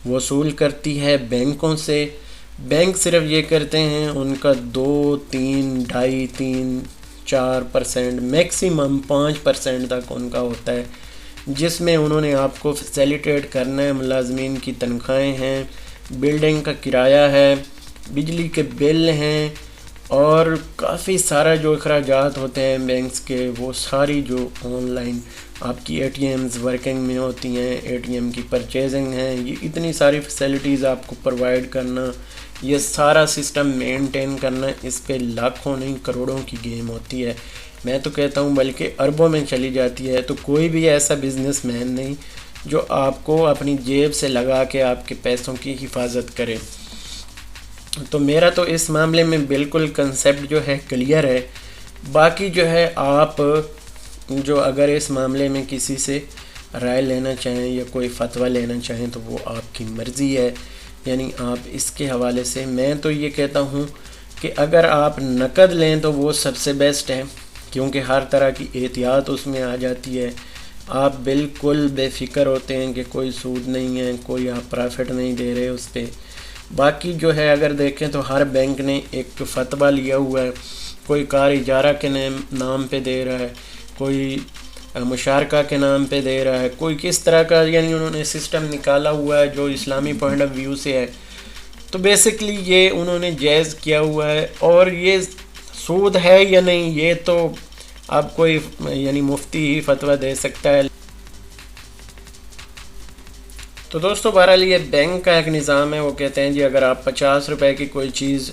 वसूल करती है बैंकों से। बैंक सिर्फ ये करते हैं उनका 2, 3, 2.5, 3, 4% मैक्सिमम 5% तक उनका होता है, जिसमें उन्होंने आपको फैसिलिटेट करना है। मुलाजमीन की तनख्वाहें हैं, बिल्डिंग का किराया है, बिजली के बिल हैं और काफ़ी सारा जो अखराजात होते हैं बैंक्स के, वो सारी जो ऑनलाइन आपकी ATMs वर्किंग में होती हैं, ATM की परचेजिंग है, ये इतनी सारी फैसिलिटीज़ आपको प्रोवाइड करना, ये सारा सिस्टम मेंटेन करना, इस पे लाखों नहीं करोड़ों की गेम होती है। मैं तो कहता हूँ बल्कि अरबों में चली जाती है। तो कोई भी ऐसा बिजनेसमैन नहीं जो आपको अपनी जेब से लगा के आपके पैसों की हिफाजत करे। तो मेरा तो इस मामले में बिल्कुल कंसेप्ट जो है क्लियर है। बाकी जो है आप जो अगर इस मामले में किसी से राय लेना चाहें या कोई फतवा लेना चाहें तो वो आपकी मर्ज़ी है। यानी आप इसके हवाले से मैं तो ये कहता हूँ कि अगर आप नकद लें तो वो सबसे बेस्ट है, क्योंकि हर तरह की एहतियात उसमें आ जाती है। आप बिल्कुल बेफिक्र होते हैं कि कोई सूद नहीं है, कोई आप प्रॉफिट नहीं दे रहे उस पर। बाकी जो है अगर देखें तो हर बैंक ने एक फतवा लिया हुआ है, कोई कार इजारा के नाम पे दे रहा है, कोई मुशारका के नाम पे दे रहा है, कोई किस तरह का, यानी उन्होंने सिस्टम निकाला हुआ है जो इस्लामी पॉइंट ऑफ व्यू से है। तो बेसिकली ये उन्होंने जायज़ किया हुआ है। और ये सूद है या नहीं ये तो अब कोई यानी मुफ्ती ही फतवा दे सकता है। तो दोस्तों बहरहाल ये बैंक का एक निज़ाम है। वो कहते हैं जी अगर आप 50 रुपए की कोई चीज़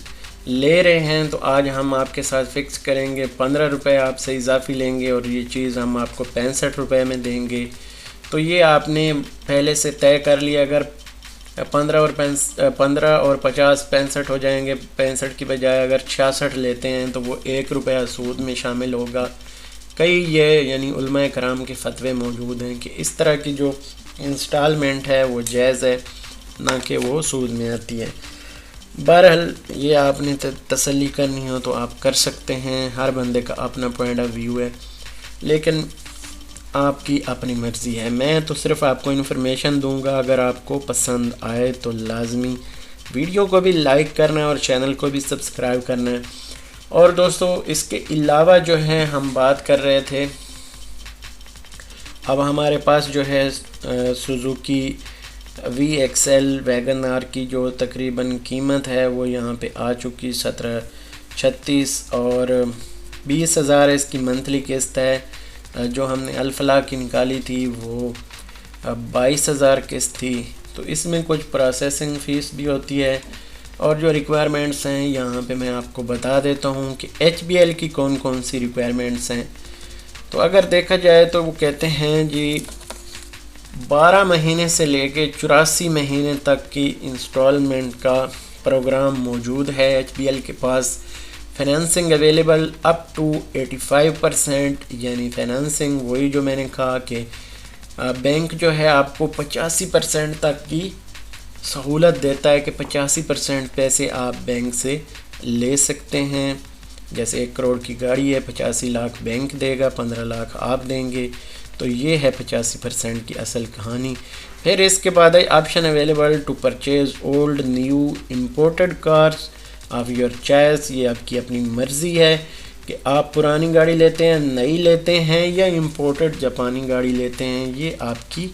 ले रहे हैं तो आज हम आपके साथ फ़िक्स करेंगे 15 रुपये आपसे इजाफ़ी लेंगे और ये चीज़ हम आपको 65 रुपये में देंगे। तो ये आपने पहले से तय कर लिया। अगर 15 और 50 65 हो जाएंगे, 65 की बजाय अगर 66 लेते हैं तो वो 1 रुपया सूद में शामिल होगा। कई ये यानी उलमाए कराम के फतवे मौजूद हैं कि इस तरह की जो इंस्टॉलमेंट है वो जायज़ है, ना कि वो सूद में आती है। बहरहाल ये आपने तसल्ली करनी हो तो आप कर सकते हैं, हर बंदे का अपना पॉइंट ऑफ व्यू है, लेकिन आपकी अपनी मर्ज़ी है। मैं तो सिर्फ़ आपको इन्फॉर्मेशन दूंगा। अगर आपको पसंद आए तो लाजमी वीडियो को भी लाइक करना है और चैनल को भी सब्सक्राइब करना है। और दोस्तों इसके अलावा जो है हम बात कर रहे थे, अब हमारे पास जो है सुजुकी VXL वैगन आर की जो तकरीबन कीमत है वो यहाँ पे आ चुकी 1736 और 20,000 इसकी मंथली किस्त है। जो हमने अल्फला की निकाली थी वो 22,000 किस्त थी। तो इसमें कुछ प्रोसेसिंग फ़ीस भी होती है। और जो रिक्वायरमेंट्स हैं यहाँ पे मैं आपको बता देता हूँ कि HBL की कौन कौन सी रिक्वायरमेंट्स हैं। तो अगर देखा जाए तो वो कहते हैं जी 12 महीने से लेके 84 महीने तक की इंस्टॉलमेंट का प्रोग्राम मौजूद है HBL के पास। फाइनेंसिंग अवेलेबल अप टू 85%, यानी फाइनेंसिंग वही जो मैंने कहा कि बैंक जो है आपको 85% तक की सहूलत देता है कि 85% पैसे आप बैंक से ले सकते हैं। जैसे 1 करोड़ की गाड़ी है, 85 लाख बैंक देगा, 15 लाख आप देंगे। तो ये है 85% की असल कहानी। फिर इसके बाद है option available to purchase old new imported cars of your choice. ये आपकी अपनी मर्ज़ी है कि आप पुरानी गाड़ी लेते हैं, नई लेते हैं या इम्पोर्टेड जापानी गाड़ी लेते हैं। ये आपकी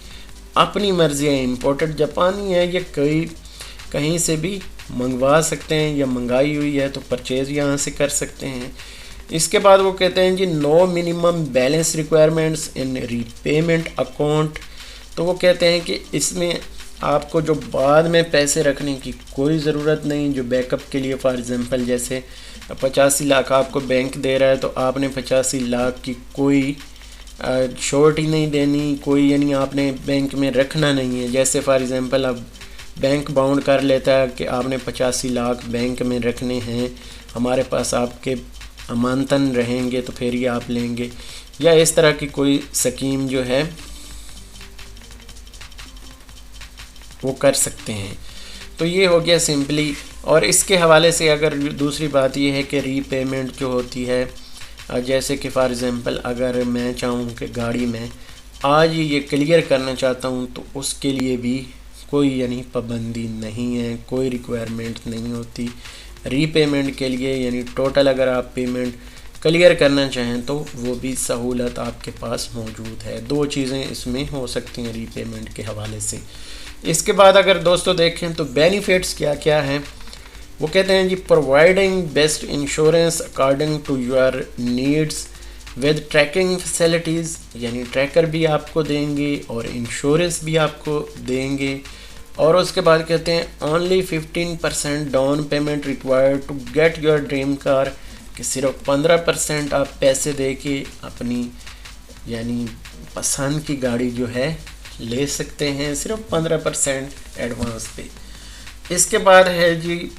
अपनी मर्ज़ी है। इम्पोर्टेड जापानी है ये कहीं से भी मंगवा सकते हैं या मंगाई हुई है तो परचेज़ यहाँ से कर सकते हैं। इसके बाद वो कहते हैं जी no minimum balance requirements in repayment account. तो वो कहते हैं कि इसमें आपको जो बाद में पैसे रखने की कोई ज़रूरत नहीं। जो बैकअप के लिए फॉर एग्ज़ाम्पल जैसे 85 लाख आपको बैंक दे रहा है तो आपने 85 लाख की कोई शॉर्ट ही नहीं देनी, कोई यानी आपने बैंक में रखना नहीं है। जैसे फॉर एग्ज़ाम्पल अब बैंक बाउंड कर लेता है कि आपने 85 लाख बैंक में रखने हैं, हमारे पास आपके अमानतन रहेंगे तो फिर ये आप लेंगे, या इस तरह की कोई स्कीम जो है वो कर सकते हैं। तो ये हो गया सिंपली। और इसके हवाले से अगर दूसरी बात ये है कि रीपेमेंट जो होती है, जैसे कि फॉर एग्ज़ाम्पल अगर मैं चाहूँ कि गाड़ी में आज ये क्लियर करना चाहता हूँ तो उसके लिए भी कोई यानी पाबंदी नहीं है, कोई रिक्वायरमेंट नहीं होती रीपेमेंट के लिए। यानी टोटल अगर आप पेमेंट क्लियर करना चाहें तो वो भी सहूलत आपके पास मौजूद है। 2 चीज़ें इसमें हो सकती हैं रीपेमेंट के हवाले से। इसके बाद अगर दोस्तों देखें तो बेनिफिट्स क्या क्या हैं, वो कहते हैं जी providing best insurance according to your needs with tracking facilities, यानी ट्रैकर भी आपको देंगे और इंश्योरेंस भी आपको देंगे। और उसके बाद कहते हैं only 15% down payment required to get your dream car, कि सिर्फ 15% आप पैसे दे के अपनी यानी पसंद की गाड़ी जो है ले सकते हैं सिर्फ 15% एडवांस पे। इसके बाद है जी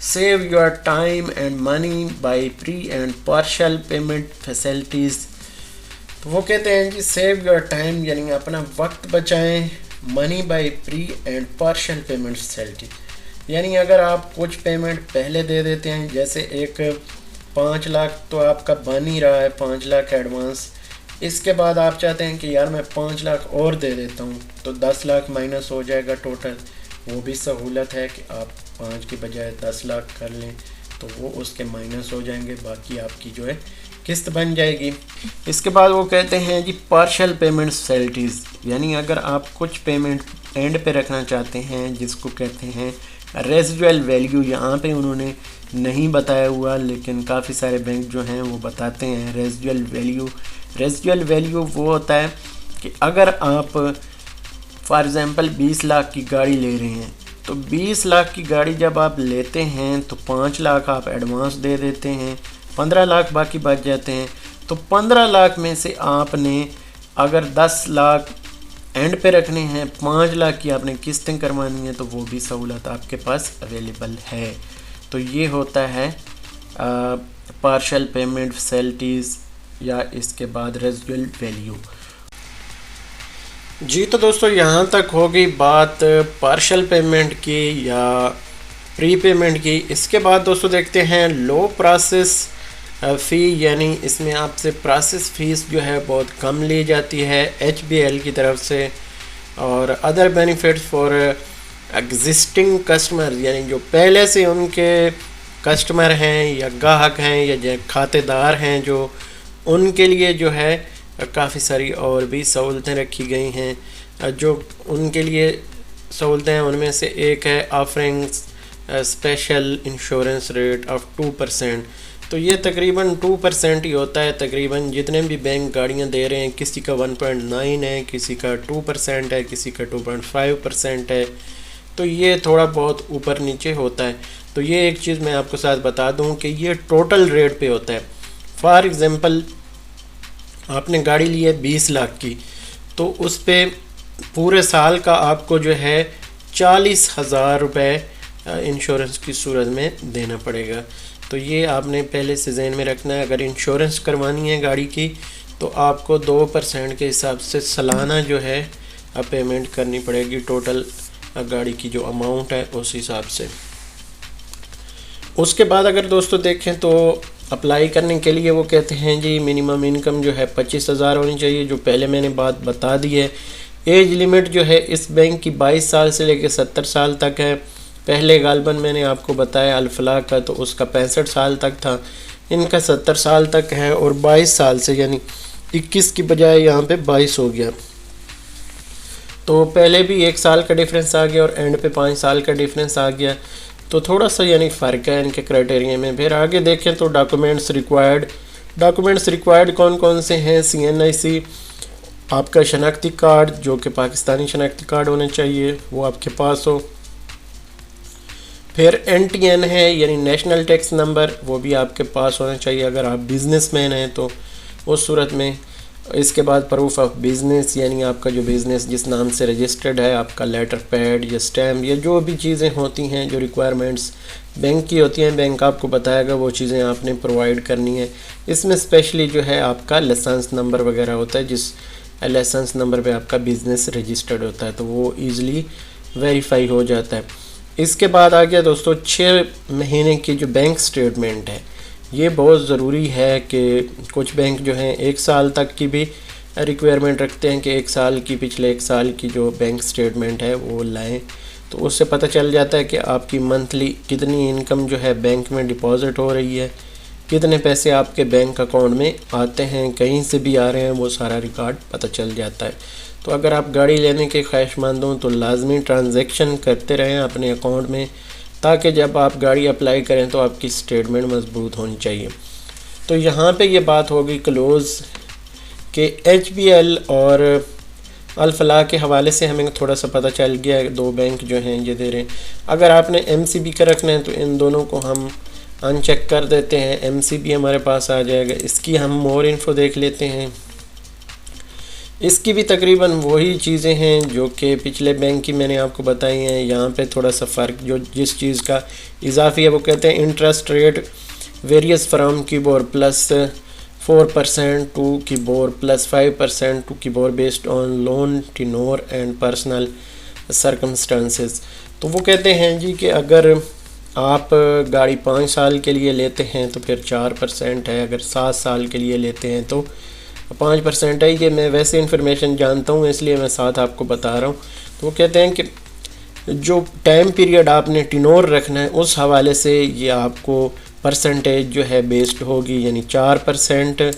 save your time and money by pre and partial payment facilities. तो वो कहते हैं जी सेव योर टाइम यानी अपना वक्त बचाएं, money by pre and partial payment facility यानी अगर आप कुछ पेमेंट पहले दे देते हैं, जैसे एक 5 लाख तो आपका बन ही रहा है, 5 लाख एडवांस, इसके बाद आप चाहते हैं कि यार मैं 5 लाख और दे देता हूँ तो 10 लाख माइनस हो जाएगा टोटल। वो भी सहूलत है कि आप 5 की बजाय 10 लाख कर लें तो वो उसके माइनस हो जाएंगे, बाकी आपकी जो है किस्त बन जाएगी। इसके बाद वो कहते हैं जी पार्शियल पेमेंट फैसिलिटीज़ यानी अगर आप कुछ पेमेंट एंड पे रखना चाहते हैं जिसको कहते हैं रेजिडुअल वैल्यू। यहाँ पे उन्होंने नहीं बताया हुआ लेकिन काफ़ी सारे बैंक जो हैं वो बताते हैं रेजिडुअल वैल्यू। रेजिडुअल वैल्यू वो होता है कि अगर आप फॉर एग्ज़ाम्पल 20 लाख की गाड़ी ले रहे हैं तो 20 लाख की गाड़ी जब आप लेते हैं तो 5 लाख आप एडवांस दे देते हैं, 15 लाख बाकी बच जाते हैं। तो 15 लाख में से आपने अगर 10 लाख एंड पे रखने हैं, 5 लाख की आपने किस्तें करवानी है तो वो भी सहूलत आपके पास अवेलेबल है। तो ये होता है पार्शियल पेमेंट फैसिलिटीज़ या इसके बाद रेजिडुअल वैल्यू। जी तो दोस्तों यहाँ तक हो गई बात पार्शियल पेमेंट की या प्री पेमेंट की। इसके बाद दोस्तों देखते हैं लो प्रोसेस फ़ी यानी इसमें आपसे प्रोसेस फ़ीस जो है बहुत कम ली जाती है HBL की तरफ से। और other benefits for existing customer यानी जो पहले से उनके कस्टमर हैं या ग्राहक हैं या जो खातेदार हैं जो उनके लिए जो है काफ़ी सारी और भी सहूलतें रखी गई हैं। जो उनके लिए सहूलतें हैं उनमें से एक है offering special insurance rate of 2%। तो ये तकरीबन 2% ही होता है, तकरीबन जितने भी बैंक गाड़ियां दे रहे हैं किसी का 1.9 है, किसी का 2% है, किसी का 2.5% है। तो ये थोड़ा बहुत ऊपर नीचे होता है। तो ये एक चीज़ मैं आपको साथ बता दूं कि ये टोटल रेट पे होता है। फॉर एग्ज़ाम्पल आपने गाड़ी ली है 20 लाख की तो उस पर पूरे साल का आपको जो है 40,000 रुपये इंश्योरेंस की सूरत में देना पड़ेगा। तो ये आपने पहले से ज़हन में रखना है। अगर इंश्योरेंस करवानी है गाड़ी की तो आपको 2% के हिसाब से सालाना जो है पेमेंट करनी पड़ेगी, टोटल गाड़ी की जो अमाउंट है उस हिसाब से। उसके बाद अगर दोस्तों देखें तो अप्लाई करने के लिए वो कहते हैं जी मिनिमम इनकम जो है 25,000 होनी चाहिए, जो पहले मैंने बात बता दी है। एज लिमिट जो है इस बैंक की 22 साल से लेकर 70 साल तक है। पहले गालबन मैंने आपको बताया अल-फलाह का तो उसका 65 साल तक था, इनका 70 साल तक है और 22 साल से यानी 21 की बजाय यहाँ पे 22 हो गया। तो पहले भी 1 साल का डिफरेंस आ गया और एंड पे 5 साल का डिफरेंस आ गया, तो थोड़ा सा यानी फ़र्क है इनके क्राइटेरिया में। फिर आगे देखें तो डॉक्यूमेंट्स रिक्वायर्ड कौन कौन से हैं। CNIC, आपका शनाख्ती कार्ड जो कि पाकिस्तानी शनाख्ती कार्ड होने चाहिए वो आपके पास हो। फिर NTN है यानी नेशनल टैक्स नंबर, वो भी आपके पास होना चाहिए अगर आप बिज़नेसमैन हैं तो उस सूरत में। इसके बाद प्रूफ ऑफ बिज़नेस यानी आपका जो बिज़नेस जिस नाम से रजिस्टर्ड है, आपका लेटर पैड या स्टैम्प या जो भी चीज़ें होती हैं जो रिक्वायरमेंट्स बैंक की होती हैं, बैंक आपको बताएगा वो चीज़ें आपने प्रोवाइड करनी है। इसमें स्पेशली जो है आपका लाइसेंस नंबर वगैरह होता है, जिस लाइसेंस नंबर पे आपका बिज़नेस रजिस्टर्ड होता है तो वो ईज़िली वेरीफाई हो जाता है। इसके बाद आ गया दोस्तों 6 महीने की जो बैंक स्टेटमेंट है। ये बहुत ज़रूरी है कि कुछ बैंक जो हैं 1 साल तक की भी रिक्वायरमेंट रखते हैं कि 1 साल की, पिछले 1 साल की जो बैंक स्टेटमेंट है वो लाएं। तो उससे पता चल जाता है कि आपकी मंथली कितनी इनकम जो है बैंक में डिपॉज़िट हो रही है, कितने पैसे आपके बैंक अकाउंट में आते हैं, कहीं से भी आ रहे हैं, वो सारा रिकॉर्ड पता चल जाता है। तो अगर आप गाड़ी लेने के ख्वाहिशमंद हों तो लाजमी ट्रांजैक्शन करते रहें अपने अकाउंट में, ताकि जब आप गाड़ी अप्लाई करें तो आपकी स्टेटमेंट मजबूत होनी चाहिए। तो यहाँ पे ये बात हो गई क्लोज़ कि HBL और अल-फलाह के हवाले से हमें थोड़ा सा पता चल गया 2 बैंक जो हैं ये दे रहे हैं। अगर आपने MCB का रखना है तो इन दोनों को हम अनचेक कर देते हैं, MCB हमारे पास आ जाएगा। इसकी हम मोर इन्फो देख लेते हैं। इसकी भी तकरीबन वही चीज़ें हैं जो कि पिछले बैंक की मैंने आपको बताई हैं। यहाँ पे थोड़ा सा फ़र्क जो जिस चीज़ का इजाफी है वो कहते हैं interest rate various from KIBOR plus 4% to KIBOR plus 5% to KIBOR based on loan tenor and personal circumstances. तो वो कहते हैं जी कि अगर आप गाड़ी 5 साल के लिए लेते हैं तो फिर 4% है, अगर 7 साल के लिए लेते हैं तो 5% है। ये मैं वैसे इन्फॉर्मेशन जानता हूँ इसलिए मैं साथ आपको बता रहा हूँ। तो वो कहते हैं कि जो टाइम पीरियड आपने टिनोर रखना है उस हवाले से ये आपको परसेंटेज जो है बेस्ड होगी, यानी 4%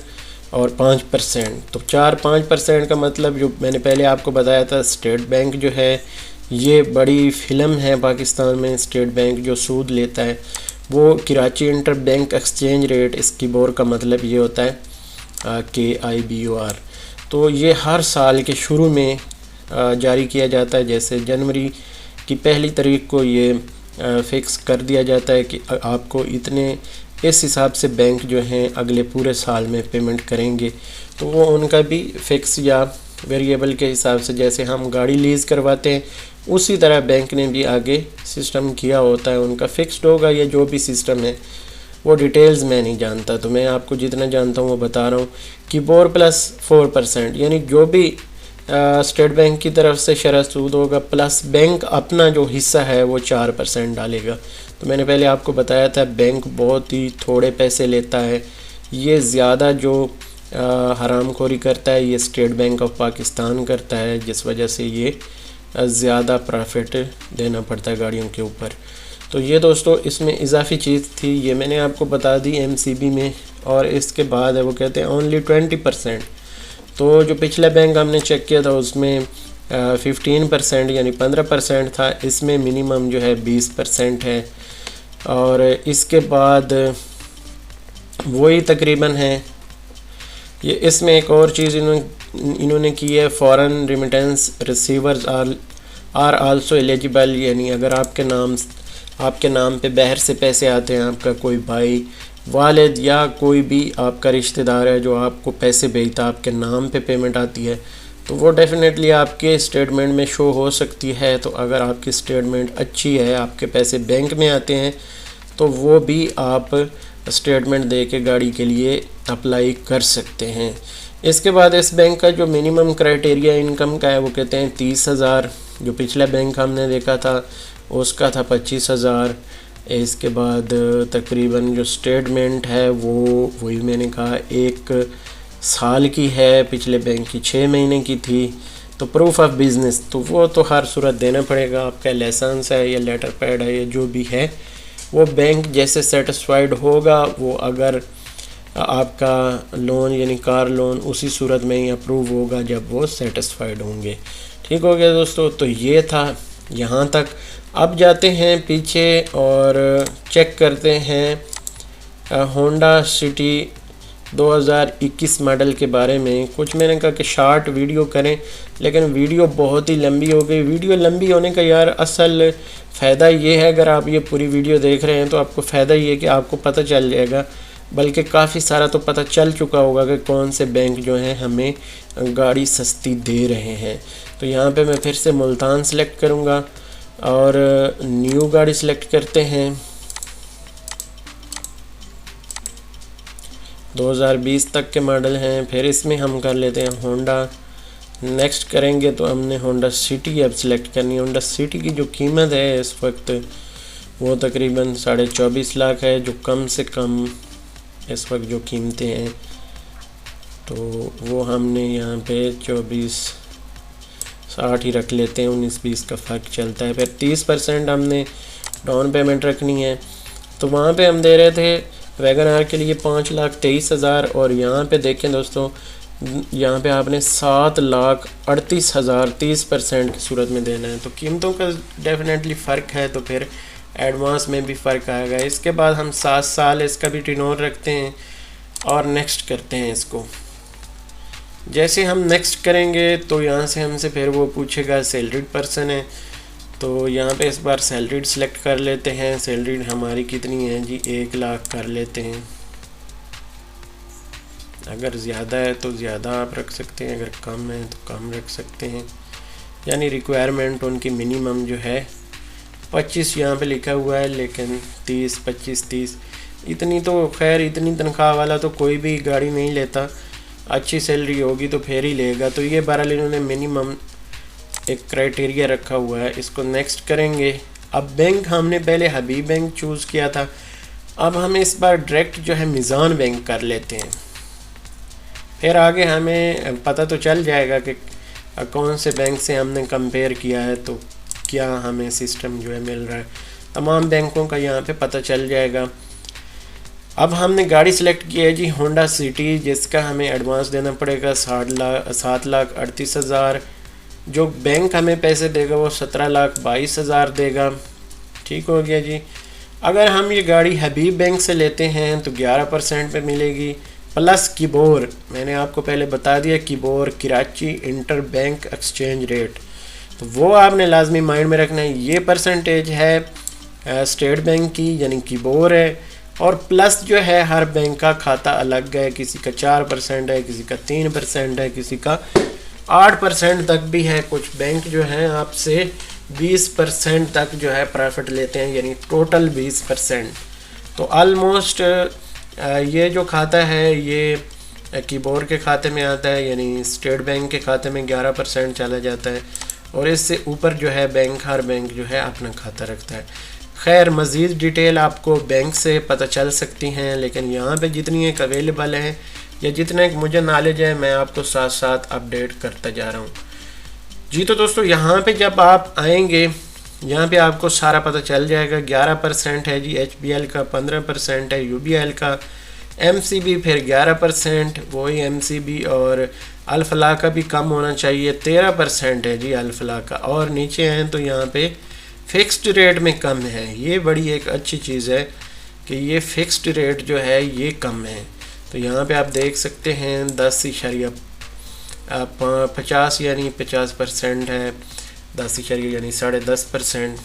और 5%। तो 4-5% का मतलब जो मैंने पहले आपको बताया था, स्टेट बैंक जो है ये बड़ी फिल्म है पाकिस्तान में। स्टेट बैंक जो सूद लेता है वो Karachi inter bank exchange rate, इसकी बोर का मतलब ये होता है KIBOR। तो ये हर साल के शुरू में जारी किया जाता है। जैसे जनवरी की पहली तारीख को ये फ़िक्स कर दिया जाता है कि आपको इतने इस हिसाब से बैंक जो हैं अगले पूरे साल में पेमेंट करेंगे। तो वो उनका भी फ़िक्स या वेरिएबल के हिसाब से, जैसे हम गाड़ी लीज़ करवाते हैं उसी तरह बैंक ने भी आगे सिस्टम किया होता है। उनका फ़िक्स्ड होगा। ये जो भी सिस्टम है वो डिटेल्स मैं नहीं जानता, तो मैं आपको जितना जानता हूँ वो बता रहा हूँ। कीबोर्ड प्लस 4%, यानी जो भी स्टेट बैंक की तरफ से शरह सूद होगा प्लस बैंक अपना जो हिस्सा है वो 4% डालेगा। तो मैंने पहले आपको बताया था बैंक बहुत ही थोड़े पैसे लेता है। ये ज़्यादा जो हरामखोरी करता है ये स्टेट बैंक ऑफ पाकिस्तान करता है, जिस वजह से ये ज़्यादा प्रॉफिट देना पड़ता है गाड़ियों के ऊपर। तो ये दोस्तों इसमें इजाफी चीज़ थी, ये मैंने आपको बता दी MCB में। और इसके बाद है वो कहते हैं ओनली 20%। तो जो पिछला बैंक हमने चेक किया था उसमें 15% यानी 15% था। इसमें मिनिमम जो है 20% है। और इसके बाद वही तकरीबन है ये। इसमें एक और चीज़ इन्होंने की है, foreign remittance receivers are also eligible, यानी अगर आपके नाम पे बाहर से पैसे आते हैं, आपका कोई भाई वालिद या कोई भी आपका रिश्तेदार है जो आपको पैसे भेजता, आपके नाम पे पेमेंट आती है, तो वो डेफिनेटली आपके स्टेटमेंट में शो हो सकती है। तो अगर आपकी स्टेटमेंट अच्छी है, आपके पैसे बैंक में आते हैं, तो वो भी आप स्टेटमेंट दे के गाड़ी के लिए अप्लाई कर सकते हैं। इसके बाद इस बैंक का जो मिनिमम क्राइटेरिया इनकम का है वो कहते हैं 30,000। जो पिछला बैंक हमने देखा था उसका था 25,000। इसके बाद तकरीबन जो स्टेटमेंट है वो वही मैंने कहा 1 साल की है, पिछले बैंक की 6 महीने की थी। तो प्रूफ ऑफ बिज़नेस तो वो तो हर सूरत देना पड़ेगा। आपका लाइसेंस है या लेटर पैड है या जो भी है वो बैंक जैसे सेटिस्फाइड होगा, वो अगर आपका लोन यानी कार लोन उसी सूरत में ही अप्रूव होगा जब वो सेटिस्फाइड होंगे। ठीक हो गया दोस्तों। तो ये था यहाँ तक। अब जाते हैं पीछे और चेक करते हैं होंडा सिटी 2021 मॉडल के बारे में। कुछ मैंने कहा कि शॉर्ट वीडियो करें, लेकिन वीडियो बहुत ही लंबी हो गई। वीडियो लंबी होने का यार असल फ़ायदा ये है, अगर आप ये पूरी वीडियो देख रहे हैं तो आपको फ़ायदा ये है कि आपको पता चल जाएगा, बल्कि काफ़ी सारा तो पता चल चुका होगा कि कौन से बैंक जो हैं हमें गाड़ी सस्ती दे रहे हैं। तो यहाँ पे मैं फिर से मुल्तान सेलेक्ट करूँगा और न्यू गाड़ी सेलेक्ट करते हैं। 2020 तक के मॉडल हैं। फिर इसमें हम कर लेते हैं होंडा। नेक्स्ट करेंगे तो हमने होंडा सिटी अब सिलेक्ट करनी है। होंडा सिटी की जो कीमत है इस वक्त वो तकरीबन 24.5 लाख है, जो कम से कम इस वक्त जो कीमतें हैं, तो वो हमने यहाँ पे 24.60 ही रख लेते हैं। 19-20 का फ़र्क चलता है। फिर 30% हमने डाउन पेमेंट रखनी है। तो वहाँ पे हम दे रहे थे वैगन आर के लिए 5,23,000 और यहाँ पे देखें दोस्तों, यहाँ पे आपने 7,38,000 30% की सूरत में देना है। तो कीमतों का डेफिनेटली फ़र्क है, तो फिर एडवांस में भी फ़र्क आएगा। इसके बाद हम 7 साल इसका भी टिनोर रखते हैं और नेक्स्ट करते हैं इसको। जैसे हम नेक्स्ट करेंगे तो यहाँ से हमसे फिर वो पूछेगा सैलरीड पर्सन है, तो यहाँ पे इस बार सैलरीड सेलेक्ट कर लेते हैं। सैलरीड हमारी कितनी है जी, 1 लाख कर लेते हैं। अगर ज़्यादा है तो ज़्यादा आप रख सकते हैं, अगर कम है तो कम रख सकते हैं। यानी रिक्वायरमेंट उनकी मिनिमम जो है 25 यहाँ पे लिखा हुआ है, लेकिन 30, 25, 30 इतनी तो खैर इतनी तनख्वाह वाला तो कोई भी गाड़ी नहीं लेता, अच्छी सैलरी होगी तो फिर ही लेगा। तो ये बहरहाल इन्होंने मिनिमम एक क्राइटेरिया रखा हुआ है। इसको नेक्स्ट करेंगे। अब बैंक हमने पहले हबीब बैंक चूज़ किया था, अब हम इस बार डायरेक्ट जो है मिज़ान बैंक कर लेते हैं। फिर आगे हमें पता तो चल जाएगा कि कौन से बैंक से हमने कंपेयर किया है तो क्या हमें सिस्टम जो है मिल रहा है। तमाम बैंकों का यहाँ पे पता चल जाएगा। अब हमने गाड़ी सेलेक्ट की है जी होंडा सिटी, जिसका हमें एडवांस देना पड़ेगा 7,38,000। जो बैंक हमें पैसे देगा वो 17,22,000 देगा। ठीक हो गया जी। अगर हम ये गाड़ी हबीब बैंक से लेते हैं तो 11% पे मिलेगी, प्लस किबोर, मैंने आपको पहले बता दिया KIBOR Karachi inter bank exchange rate, तो वो आपने लाजमी माइंड में रखना है। ये परसेंटेज है स्टेट बैंक की, यानी किबोर है, और प्लस जो है हर बैंक का खाता अलग है, किसी का 4% है, किसी का 3% है, किसी का 8% तक भी है। कुछ बैंक जो हैं आपसे 20% तक जो है प्रॉफिट लेते हैं, यानी टोटल 20%। तो ऑलमोस्ट ये जो खाता है ये कीबोर्ड के खाते में आता है, यानी स्टेट बैंक के खाते में 11% चला जाता है, और इससे ऊपर जो है बैंक हर बैंक जो है अपना खाता रखता है। खैर मज़ीद डिटेल आपको बैंक से पता चल सकती हैं, लेकिन यहाँ पे जितनी एक अवेलेबल है या जितना एक मुझे नॉलेज है मैं आपको साथ साथ अपडेट करता जा रहा हूँ जी। तो दोस्तों यहाँ पे जब आप आएंगे यहाँ पे आपको सारा पता चल जाएगा। 11% है जी HBL का, 15% है UBL का, MCB फिर 11%, वही MCB, और अल-फलाह का भी कम होना चाहिए, 13% है जी अल-फलाह का। और नीचे हैं तो यहाँ पे फ़िक्स्ड रेट में कम है। ये बड़ी एक अच्छी चीज़ है कि ये फ़िक्स्ड रेट जो है ये कम है। तो यहाँ पे आप देख सकते हैं 10.50 यानी 50% है, 10 यानी 10.5%।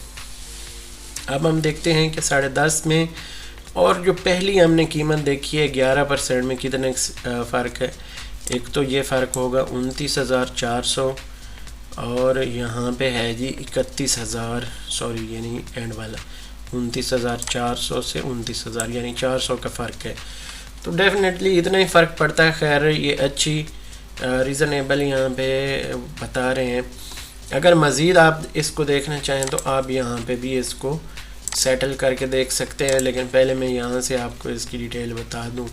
अब हम देखते हैं कि 10.5 में और जो पहली हमने कीमत देखी है 11% में कितने फ़र्क है। एक तो ये फ़र्क होगा 29,400, और यहाँ पे है जी 31,000, सॉरी यानी एंड वाला 29,400 से 29,000, यानी 400 का फ़र्क है। तो डेफिनेटली इतना ही फ़र्क पड़ता है। खैर ये अच्छी रीज़नेबल यहाँ पे बता रहे हैं। अगर मज़ीद आप इसको देखना चाहें तो आप यहाँ पे भी इसको सेटल करके देख सकते हैं, लेकिन पहले मैं यहाँ से आपको इसकी डिटेल बता दूँ।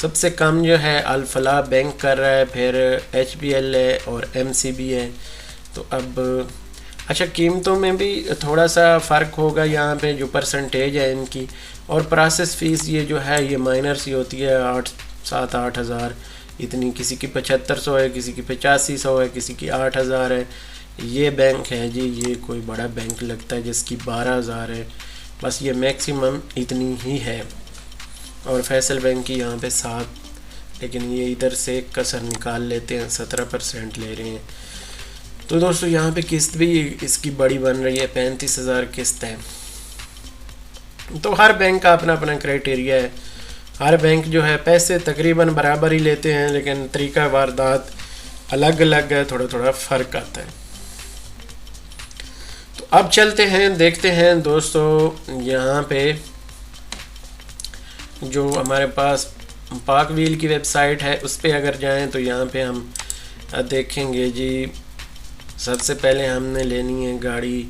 सबसे कम जो है अल-फलाह बैंक कर रहा है, फिर HBL है और MCB है। तो अब अच्छा कीमतों में भी थोड़ा सा फ़र्क होगा यहाँ पे, जो परसेंटेज है इनकी, और प्रोसेस फ़ीस ये जो है ये माइनर सी होती है 7-8 हज़ार इतनी, किसी की 7500 है, किसी की 8500 है, किसी की 8000 है। ये बैंक है जी, ये कोई बड़ा बैंक लगता है जिसकी 12,000 है, बस ये मैक्सिमम इतनी ही है। और फैसल बैंक की यहाँ पे 7, लेकिन ये इधर से कसर निकाल लेते हैं, 17% ले रहे हैं। तो दोस्तों यहाँ पे किस्त भी इसकी बड़ी बन रही है, 35,000 किस्त है। तो हर बैंक का अपना अपना क्राइटेरिया है। हर बैंक जो है पैसे तकरीबन बराबर ही लेते हैं, लेकिन तरीका वारदात अलग अलग है, थोड़ा थोड़ा फ़र्क आता है। तो अब चलते हैं देखते हैं दोस्तों, यहाँ पे जो हमारे पास पाक व्हील की वेबसाइट है उस पर अगर जाएं तो यहाँ पे हम देखेंगे जी। सबसे पहले हमने लेनी है गाड़ी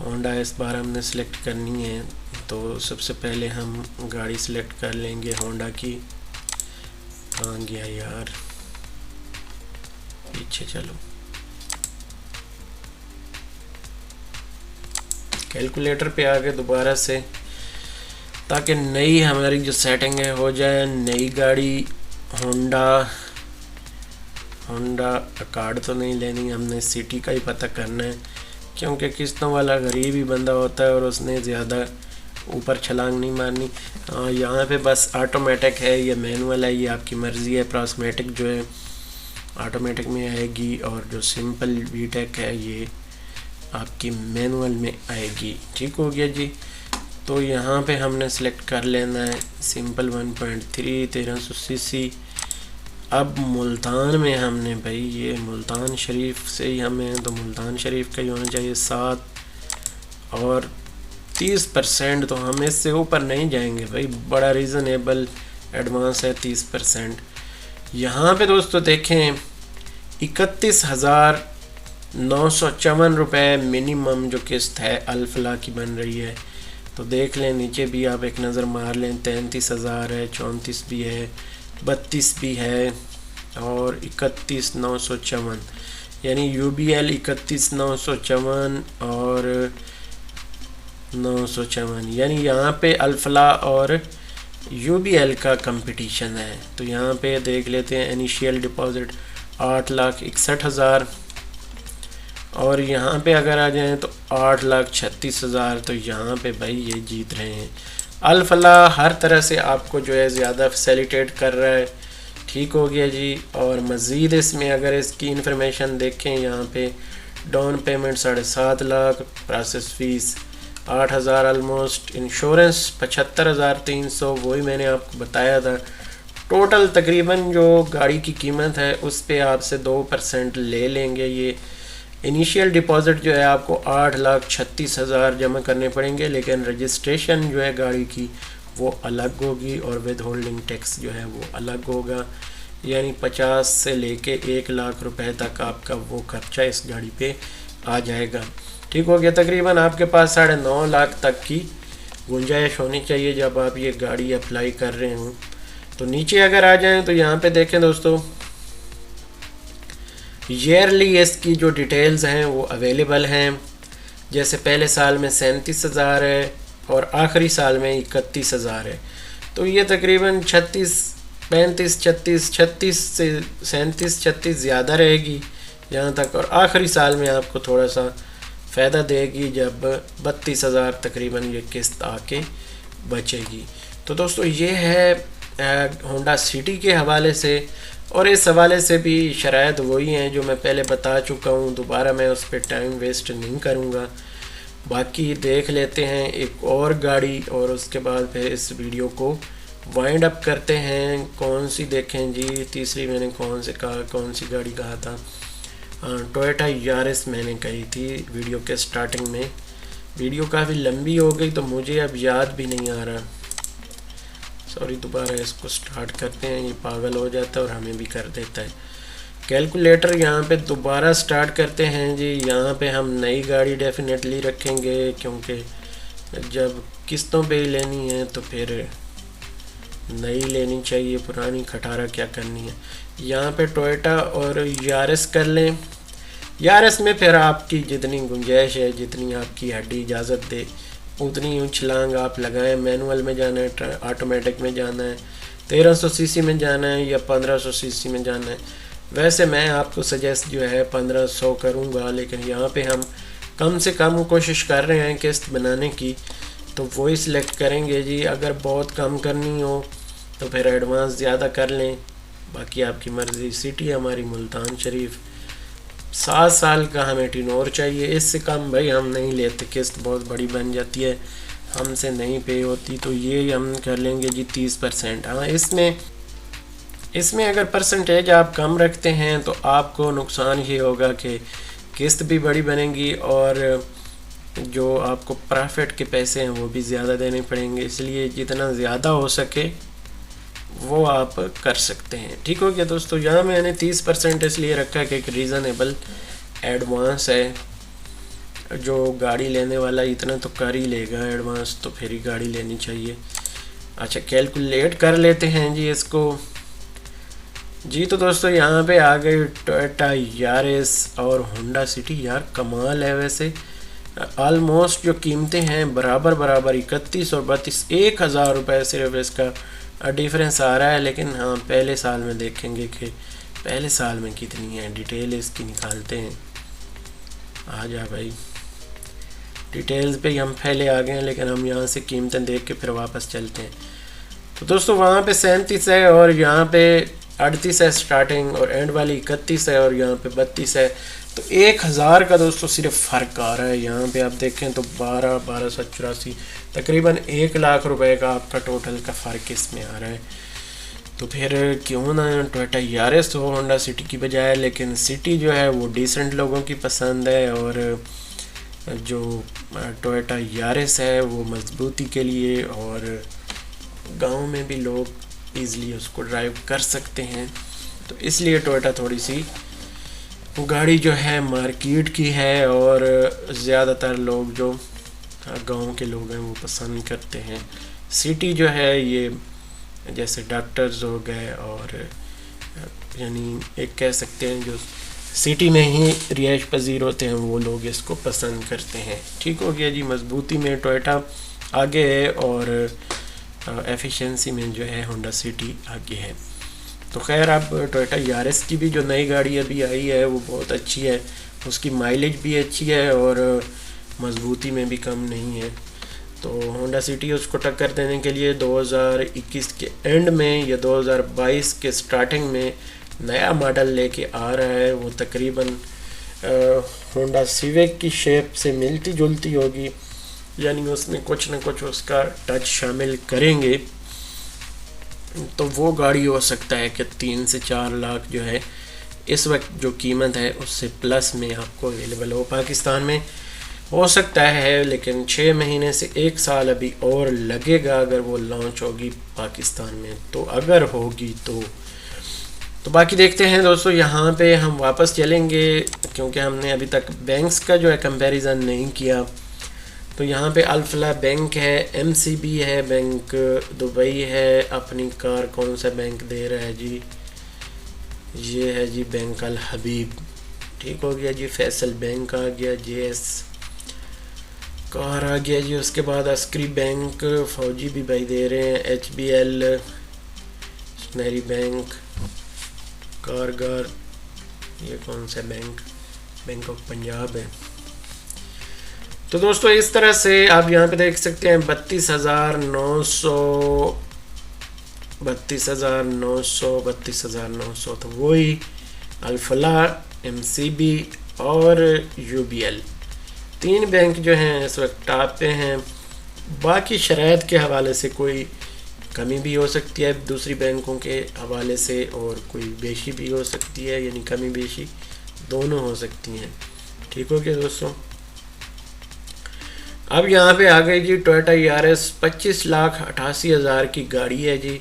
होंडा, इस बार हमने सेलेक्ट करनी है। तो सबसे पहले हम गाड़ी सेलेक्ट कर लेंगे होंडा की। कहाँ गया यार, पीछे चलो। कैलकुलेटर पे आ गए दोबारा से, ताकि नई हमारी जो सेटिंग है हो जाए। नई गाड़ी होंडा अकॉर्ड तो नहीं लेनी, हमने सिटी का ही पता करना है, क्योंकि किस्तों वाला गरीब ही बंदा होता है और उसने ज़्यादा ऊपर छलांग नहीं मारनी। यहाँ पे बस ऑटोमेटिक है या मैनुअल है, ये आपकी मर्ज़ी है। प्रोस्मेटिक जो है ऑटोमेटिक में आएगी, और जो सिंपल वीटेक है ये आपकी मैनुअल में आएगी। ठीक हो गया जी। तो यहाँ पे हमने सेलेक्ट कर लेना है सिंपल 1.3 1300 सीसी। अब मुल्तान में हमने भाई ये मुल्तान शरीफ से ही हमें, तो मुल्तान शरीफ का ही होना चाहिए 7 और 30%। तो हम इससे ऊपर नहीं जाएंगे भाई, बड़ा रीज़नेबल एडवांस है 30%। यहाँ पे दोस्तों देखें 31,954 रुपये मिनिमम जो किस्त है अल्फला की बन रही है। तो देख लें नीचे भी आप एक नज़र मार लें, 33,000 है, 34 भी है, 32 भी है और 31,954, यानी UBL 31,954 और 954, यानी यहाँ पे अल्फला और UBL का कंपटीशन है। तो यहाँ पे देख लेते हैं इनिशियल डिपॉजिट 8,61,000 और यहाँ पे अगर आ जाएं तो 8,36,000। तो यहाँ पे भाई ये जीत रहे हैं। अल्फला हर तरह से आपको जो है ज़्यादा फैसिलिटेट कर रहा है। ठीक हो गया जी। और मज़ीद इसमें अगर इसकी इंफॉर्मेशन देखें, यहाँ पे down payment 7.5 lakh, process fees 8,000 almost, insurance 75,300, वही मैंने आपको बताया था। टोटल तकरीबन जो गाड़ी की कीमत है उस पे आपसे 2% ले लेंगे ये। इनिशियल डिपॉज़िट जो है आपको 8,36,000 जमा करने पड़ेंगे, लेकिन रजिस्ट्रेशन जो है गाड़ी की वो अलग होगी और विद होल्डिंग टैक्स जो है वो अलग होगा, यानी 50 से लेके 1 लाख रुपए तक आपका वो खर्चा इस गाड़ी पे आ जाएगा। ठीक हो गया। तकरीबन आपके पास 9.5 लाख तक की गुंजाइश होनी चाहिए जब आप ये गाड़ी अप्लाई कर रहे हों। तो नीचे अगर आ जाएं तो यहाँ पे देखें दोस्तों, ईयरली इसकी जो डिटेल्स हैं वो अवेलेबल हैं। जैसे पहले साल में 37,000 है और आखिरी साल में 31,000 है। तो ये तकरीबन 36, 35, 36 से 37, 36 ज़्यादा रहेगी यहाँ तक, और आखिरी साल में आपको थोड़ा सा फ़ायदा देगी जब 32,000 तकरीबन ये किस्त आके बचेगी। तो दोस्तों ये है होंडा सिटी के हवाले से, और इस हवाले से भी शराइत वही हैं जो मैं पहले बता चुका हूँ, दोबारा मैं उस पर टाइम वेस्ट नहीं करूँगा। बाकी देख लेते हैं एक और गाड़ी और उसके बाद फिर इस वीडियो को वाइंड अप करते हैं। कौन सी देखें जी, तीसरी मैंने कौन सी गाड़ी कहा था, टोयोटा यारिस मैंने कही थी वीडियो के स्टार्टिंग में। वीडियो काफ़ी लंबी हो गई तो मुझे अब याद भी नहीं आ रहा, सॉरी। दोबारा इसको स्टार्ट करते हैं, ये पागल हो जाता है और हमें भी कर देता है। कैलकुलेटर यहाँ पे दोबारा स्टार्ट करते हैं जी। यहाँ पे हम नई गाड़ी डेफिनेटली रखेंगे, क्योंकि जब किस्तों पे ही लेनी है तो फिर नई लेनी चाहिए, पुरानी खटारा क्या करनी है। यहाँ पे टोयोटा और यारिस कर लें। यारिस में फिर आपकी जितनी गुंजाइश है, जितनी आपकी हड्डी इजाज़त दे, उतनी छलांग आप लगाएं। मैनुअल में जाना है, ऑटोमेटिक में जाना है, 1300 सीसी में जाना है या 1500 सीसी में जाना है। वैसे मैं आपको सजेस्ट जो है 1500 करूँगा, लेकिन यहाँ पे हम कम से कम कोशिश कर रहे हैं किस्त बनाने की, तो वही सिलेक्ट करेंगे जी। अगर बहुत कम करनी हो तो फिर एडवांस ज़्यादा कर लें, बाकी आपकी मर्ज़ी। सिटी हमारी मुल्तान शरीफ, 7 साल का हमें टिनोर चाहिए, इससे कम भाई हम नहीं लेते, किस्त बहुत बड़ी बन जाती है, हमसे नहीं पे होती। तो ये हम कर लेंगे जी 30%। हाँ, इसमें अगर परसेंटेज आप कम रखते हैं तो आपको नुकसान ये होगा कि किस्त भी बड़ी बनेगी और जो आपको प्रॉफिट के पैसे हैं वो भी ज़्यादा देने पड़ेंगे। इसलिए जितना ज़्यादा हो सके वो आप कर सकते हैं। ठीक हो गया दोस्तों। यहाँ मैंने 30% इसलिए रखा कि एक रीज़नेबल एडवांस है, जो गाड़ी लेने वाला इतना तो कर ही लेगा एडवांस, तो फिर ही गाड़ी लेनी चाहिए। अच्छा, कैलकुलेट कर लेते हैं जी इसको जी। तो दोस्तों यहाँ पे आ गई टोयोटा यारिस और होंडा सिटी। यार कमाल है, वैसे ऑलमोस्ट जो कीमतें हैं बराबर 31 और 32, 1,000 रुपये सिर्फ इसका डिफरेंस आ रहा है। लेकिन हाँ, पहले साल में देखेंगे कि पहले साल में कितनी है, डिटेल इसकी निकालते हैं। आ जा भाई, डिटेल्स पे हम पहले आ गए हैं, लेकिन हम यहाँ से कीमतें देख के फिर वापस चलते हैं। तो दोस्तों वहाँ पे 37 है और यहाँ पे 38 है स्टार्टिंग, और एंड वाली 31 है और यहाँ पे 32 है। तो 1000 का दोस्तों सिर्फ फ़र्क आ रहा है। यहाँ पे आप देखें तो 12,1284 तकरीबन 1 लाख रुपए का आपका टोटल का फ़र्क इसमें आ रहा है। तो फिर क्यों ना टोयोटा यारिस हो होंडा सिटी की बजाय, लेकिन सिटी जो है वो डिसेंट लोगों की पसंद है और जो टोयोटा यारिस है वो मजबूती के लिए और गांव में भी लोग इजीली उसको ड्राइव कर सकते हैं। तो इसलिए टोयोटा थोड़ी सी गाड़ी जो है मार्केट की है और ज़्यादातर लोग जो गांव के लोग हैं वो पसंद करते हैं। सिटी जो है ये जैसे डॉक्टर्स हो गए और यानी एक कह सकते हैं जो सिटी में ही रिहाइश पजीर होते हैं वो लोग इसको पसंद करते हैं। ठीक हो गया जी। मजबूती में टोयोटा आगे है और एफिशिएंसी में जो है होंडा सिटी आगे है। तो खैर अब टोयोटा यारिस की भी जो नई गाड़ी अभी आई है वो बहुत अच्छी है, उसकी माइलेज भी अच्छी है और मजबूती में भी कम नहीं है। तो होंडा सिटी उसको टक्कर देने के लिए 2021 के एंड में या 2022 के स्टार्टिंग में नया मॉडल लेके आ रहा है। वो तकरीबन होंडा सिविक की शेप से मिलती जुलती होगी, यानी उसमें कुछ न कुछ उसका टच शामिल करेंगे। तो वो गाड़ी हो सकता है कि 3 से 4 लाख जो है इस वक्त जो कीमत है उससे प्लस में आपको अवेलेबल हो पाकिस्तान में। हो सकता है लेकिन 6 महीने से 1 साल अभी और लगेगा अगर वो लॉन्च होगी पाकिस्तान में, तो अगर होगी तो बाकी देखते हैं दोस्तों। यहाँ पे हम वापस चलेंगे क्योंकि हमने अभी तक बैंक्स का जो है कंपैरिजन नहीं किया। तो यहाँ पे अल्फला बैंक है, एमसीबी है, बैंक दुबई है। अपनी कार कौन सा बैंक दे रहा है जी, ये है जी बैंक अल हबीब। ठीक हो गया जी। फैसल बैंक आ गया, जेएस कार आ गया जी। उसके बाद अस्करी बैंक, फौजी भी भाई दे रहे हैं, एचबीएल, स्नेरी बैंक, कारगर, ये कौन सा बैंक ऑफ पंजाब है। तो दोस्तों इस तरह से आप यहाँ पे देख सकते हैं 32,900 तो वही अल्फला, एमसीबी और यूबीएल 3 बैंक जो हैं इस वक्त टॉप पे हैं। बाकी शराइत के हवाले से कोई कमी भी हो सकती है दूसरी बैंकों के हवाले से और कोई बेशी भी हो सकती है, यानी कमी बेशी दोनों हो सकती हैं। ठीक हो गया दोस्तों। अब यहाँ पे आ गई जी टोयोटा यारिस। 25,88,000 की गाड़ी है जी।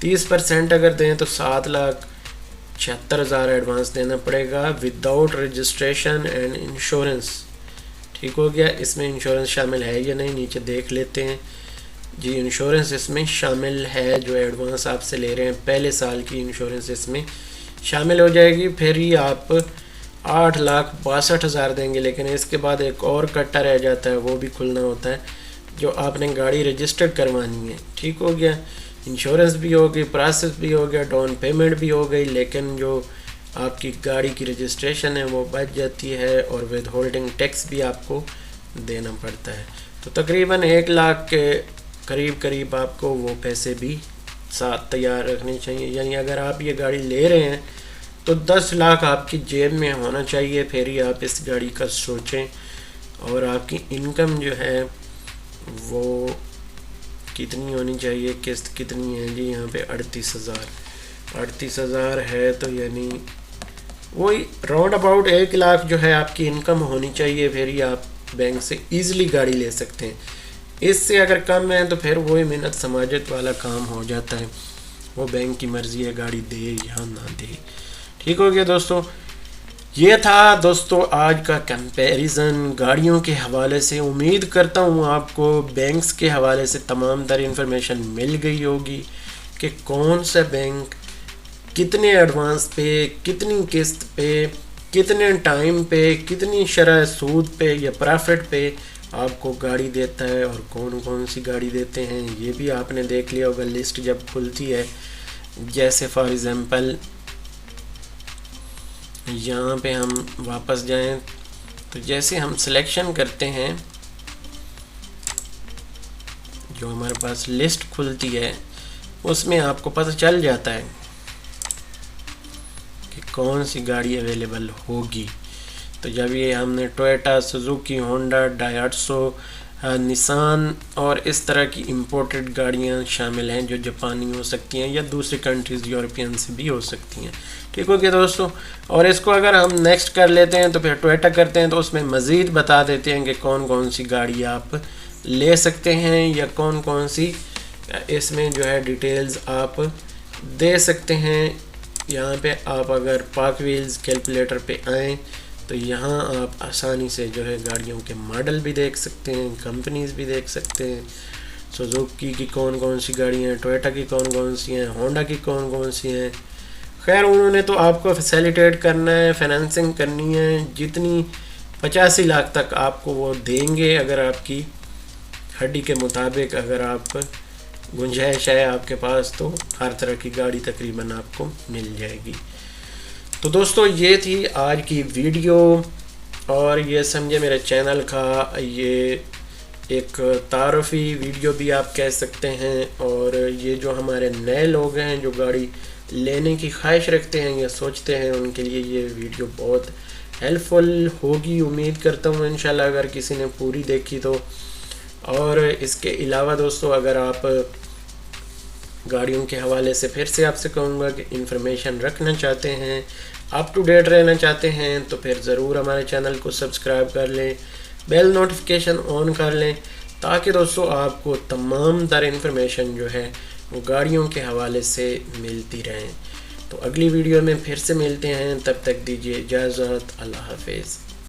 30% अगर दें तो 7,76,000 एडवांस देना पड़ेगा विदाउट रजिस्ट्रेशन एंड इंश्योरेंस। ठीक हो गया। इसमें इंश्योरेंस शामिल है या नहीं नीचे देख लेते हैं जी। इंश्योरेंस इसमें शामिल है, जो एडवांस आपसे ले रहे हैं पहले साल की इंश्योरेंस इसमें शामिल हो जाएगी। फिर ही आप 8,62,000 देंगे, लेकिन इसके बाद एक और कट्टा रह जाता है, वो भी खुलना होता है जो आपने गाड़ी रजिस्टर्ड करवानी है। ठीक हो गया। इंश्योरेंस भी हो गई, प्रोसेस भी हो गया, डाउन पेमेंट भी हो गई, लेकिन जो आपकी गाड़ी की रजिस्ट्रेशन है वो बच जाती है और विद होल्डिंग टैक्स भी आपको देना पड़ता है। तो तकरीबन 1 लाख के करीब आपको वो पैसे भी साथ तैयार रखने चाहिए। यानी अगर आप ये गाड़ी ले रहे हैं तो 10 लाख आपकी जेब में होना चाहिए, फिर ही आप इस गाड़ी का सोचें। और आपकी इनकम जो है वो कितनी होनी चाहिए, किस्त कितनी है जी। यहाँ पे 38,000 है, तो यानी वही राउंड अबाउट 1 लाख जो है आपकी इनकम होनी चाहिए, फिर ही आप बैंक से ईज़िली गाड़ी ले सकते हैं। इससे अगर कम है तो फिर वही मिन्नत समाजत वाला काम हो जाता है, वो बैंक की मर्ज़ी है गाड़ी दे या ना दे। ठीक हो गया दोस्तों। ये था दोस्तों आज का कंपैरिजन गाड़ियों के हवाले से। उम्मीद करता हूँ आपको बैंक्स के हवाले से तमाम तर इन्फॉर्मेशन मिल गई होगी कि कौन सा बैंक कितने एडवांस पे, कितनी किस्त पे, कितने टाइम पे, कितनी शरह सूद पे या प्रॉफिट पे आपको गाड़ी देता है और कौन कौन सी गाड़ी देते हैं, ये भी आपने देख लिया होगा लिस्ट जब खुलती है। जैसे फॉर एग्ज़ाम्पल यहाँ पे हम वापस जाएं तो जैसे हम सिलेक्शन करते हैं, जो हमारे पास लिस्ट खुलती है उसमें आपको पता चल जाता है कि कौन सी गाड़ी अवेलेबल होगी। तो जब ये हमने टोयोटा, सुजुकी, होंडा, डायट्सो, निसान और इस तरह की इंपोर्टेड गाड़ियां शामिल हैं जो जापानी हो सकती हैं या दूसरी कंट्रीज़ यूरोपियन से भी हो सकती हैं। ठीक हो गया दोस्तों। और इसको अगर हम नेक्स्ट कर लेते हैं तो फिर टोयोटा करते हैं, तो उसमें मज़ीद बता देते हैं कि कौन कौन सी गाड़ी आप ले सकते हैं या कौन कौन सी इसमें जो है डिटेल्स आप दे सकते हैं। यहाँ पे आप अगर पाक व्हील्स कैलकुलेटर पे आएँ तो यहाँ आप आसानी से जो है गाड़ियों के मॉडल भी देख सकते हैं, कंपनीज भी देख सकते हैं। सुजुकी की कौन कौन सी गाड़ियाँ हैं, टोयोटा की कौन कौन सी हैं, होंडा की कौन कौन सी हैं। खैर उन्होंने तो आपको फैसिलिटेट करना है, फाइनेंसिंग करनी है, जितनी 85 लाख तक आपको वो देंगे अगर आपकी हड्डी के मुताबिक, अगर आप गुंजाइश है आपके पास तो हर तरह की गाड़ी तकरीबन आपको मिल जाएगी। तो दोस्तों ये थी आज की वीडियो, और ये समझे मेरे चैनल का ये एक तारफ़ी वीडियो भी आप कह सकते हैं। और ये जो हमारे नए लोग हैं जो गाड़ी लेने की ख्वाहिश रखते हैं या सोचते हैं, उनके लिए ये वीडियो बहुत हेल्पफुल होगी, उम्मीद करता हूँ इंशाल्लाह, अगर किसी ने पूरी देखी तो। और इसके अलावा दोस्तों अगर आप गाड़ियों के हवाले से फिर से आपसे कहूँगा कि इन्फॉर्मेशन रखना चाहते हैं, अप टू डेट रहना चाहते हैं, तो फिर ज़रूर हमारे चैनल को सब्सक्राइब कर लें, बेल नोटिफिकेशन ऑन कर लें, ताकि दोस्तों आपको तमाम तर इन्फॉर्मेशन जो है वो गाड़ियों के हवाले से मिलती रहें। तो अगली वीडियो में फिर से मिलते हैं, तब तक दीजिए इजाज़त। अल्लाह हाफिज़।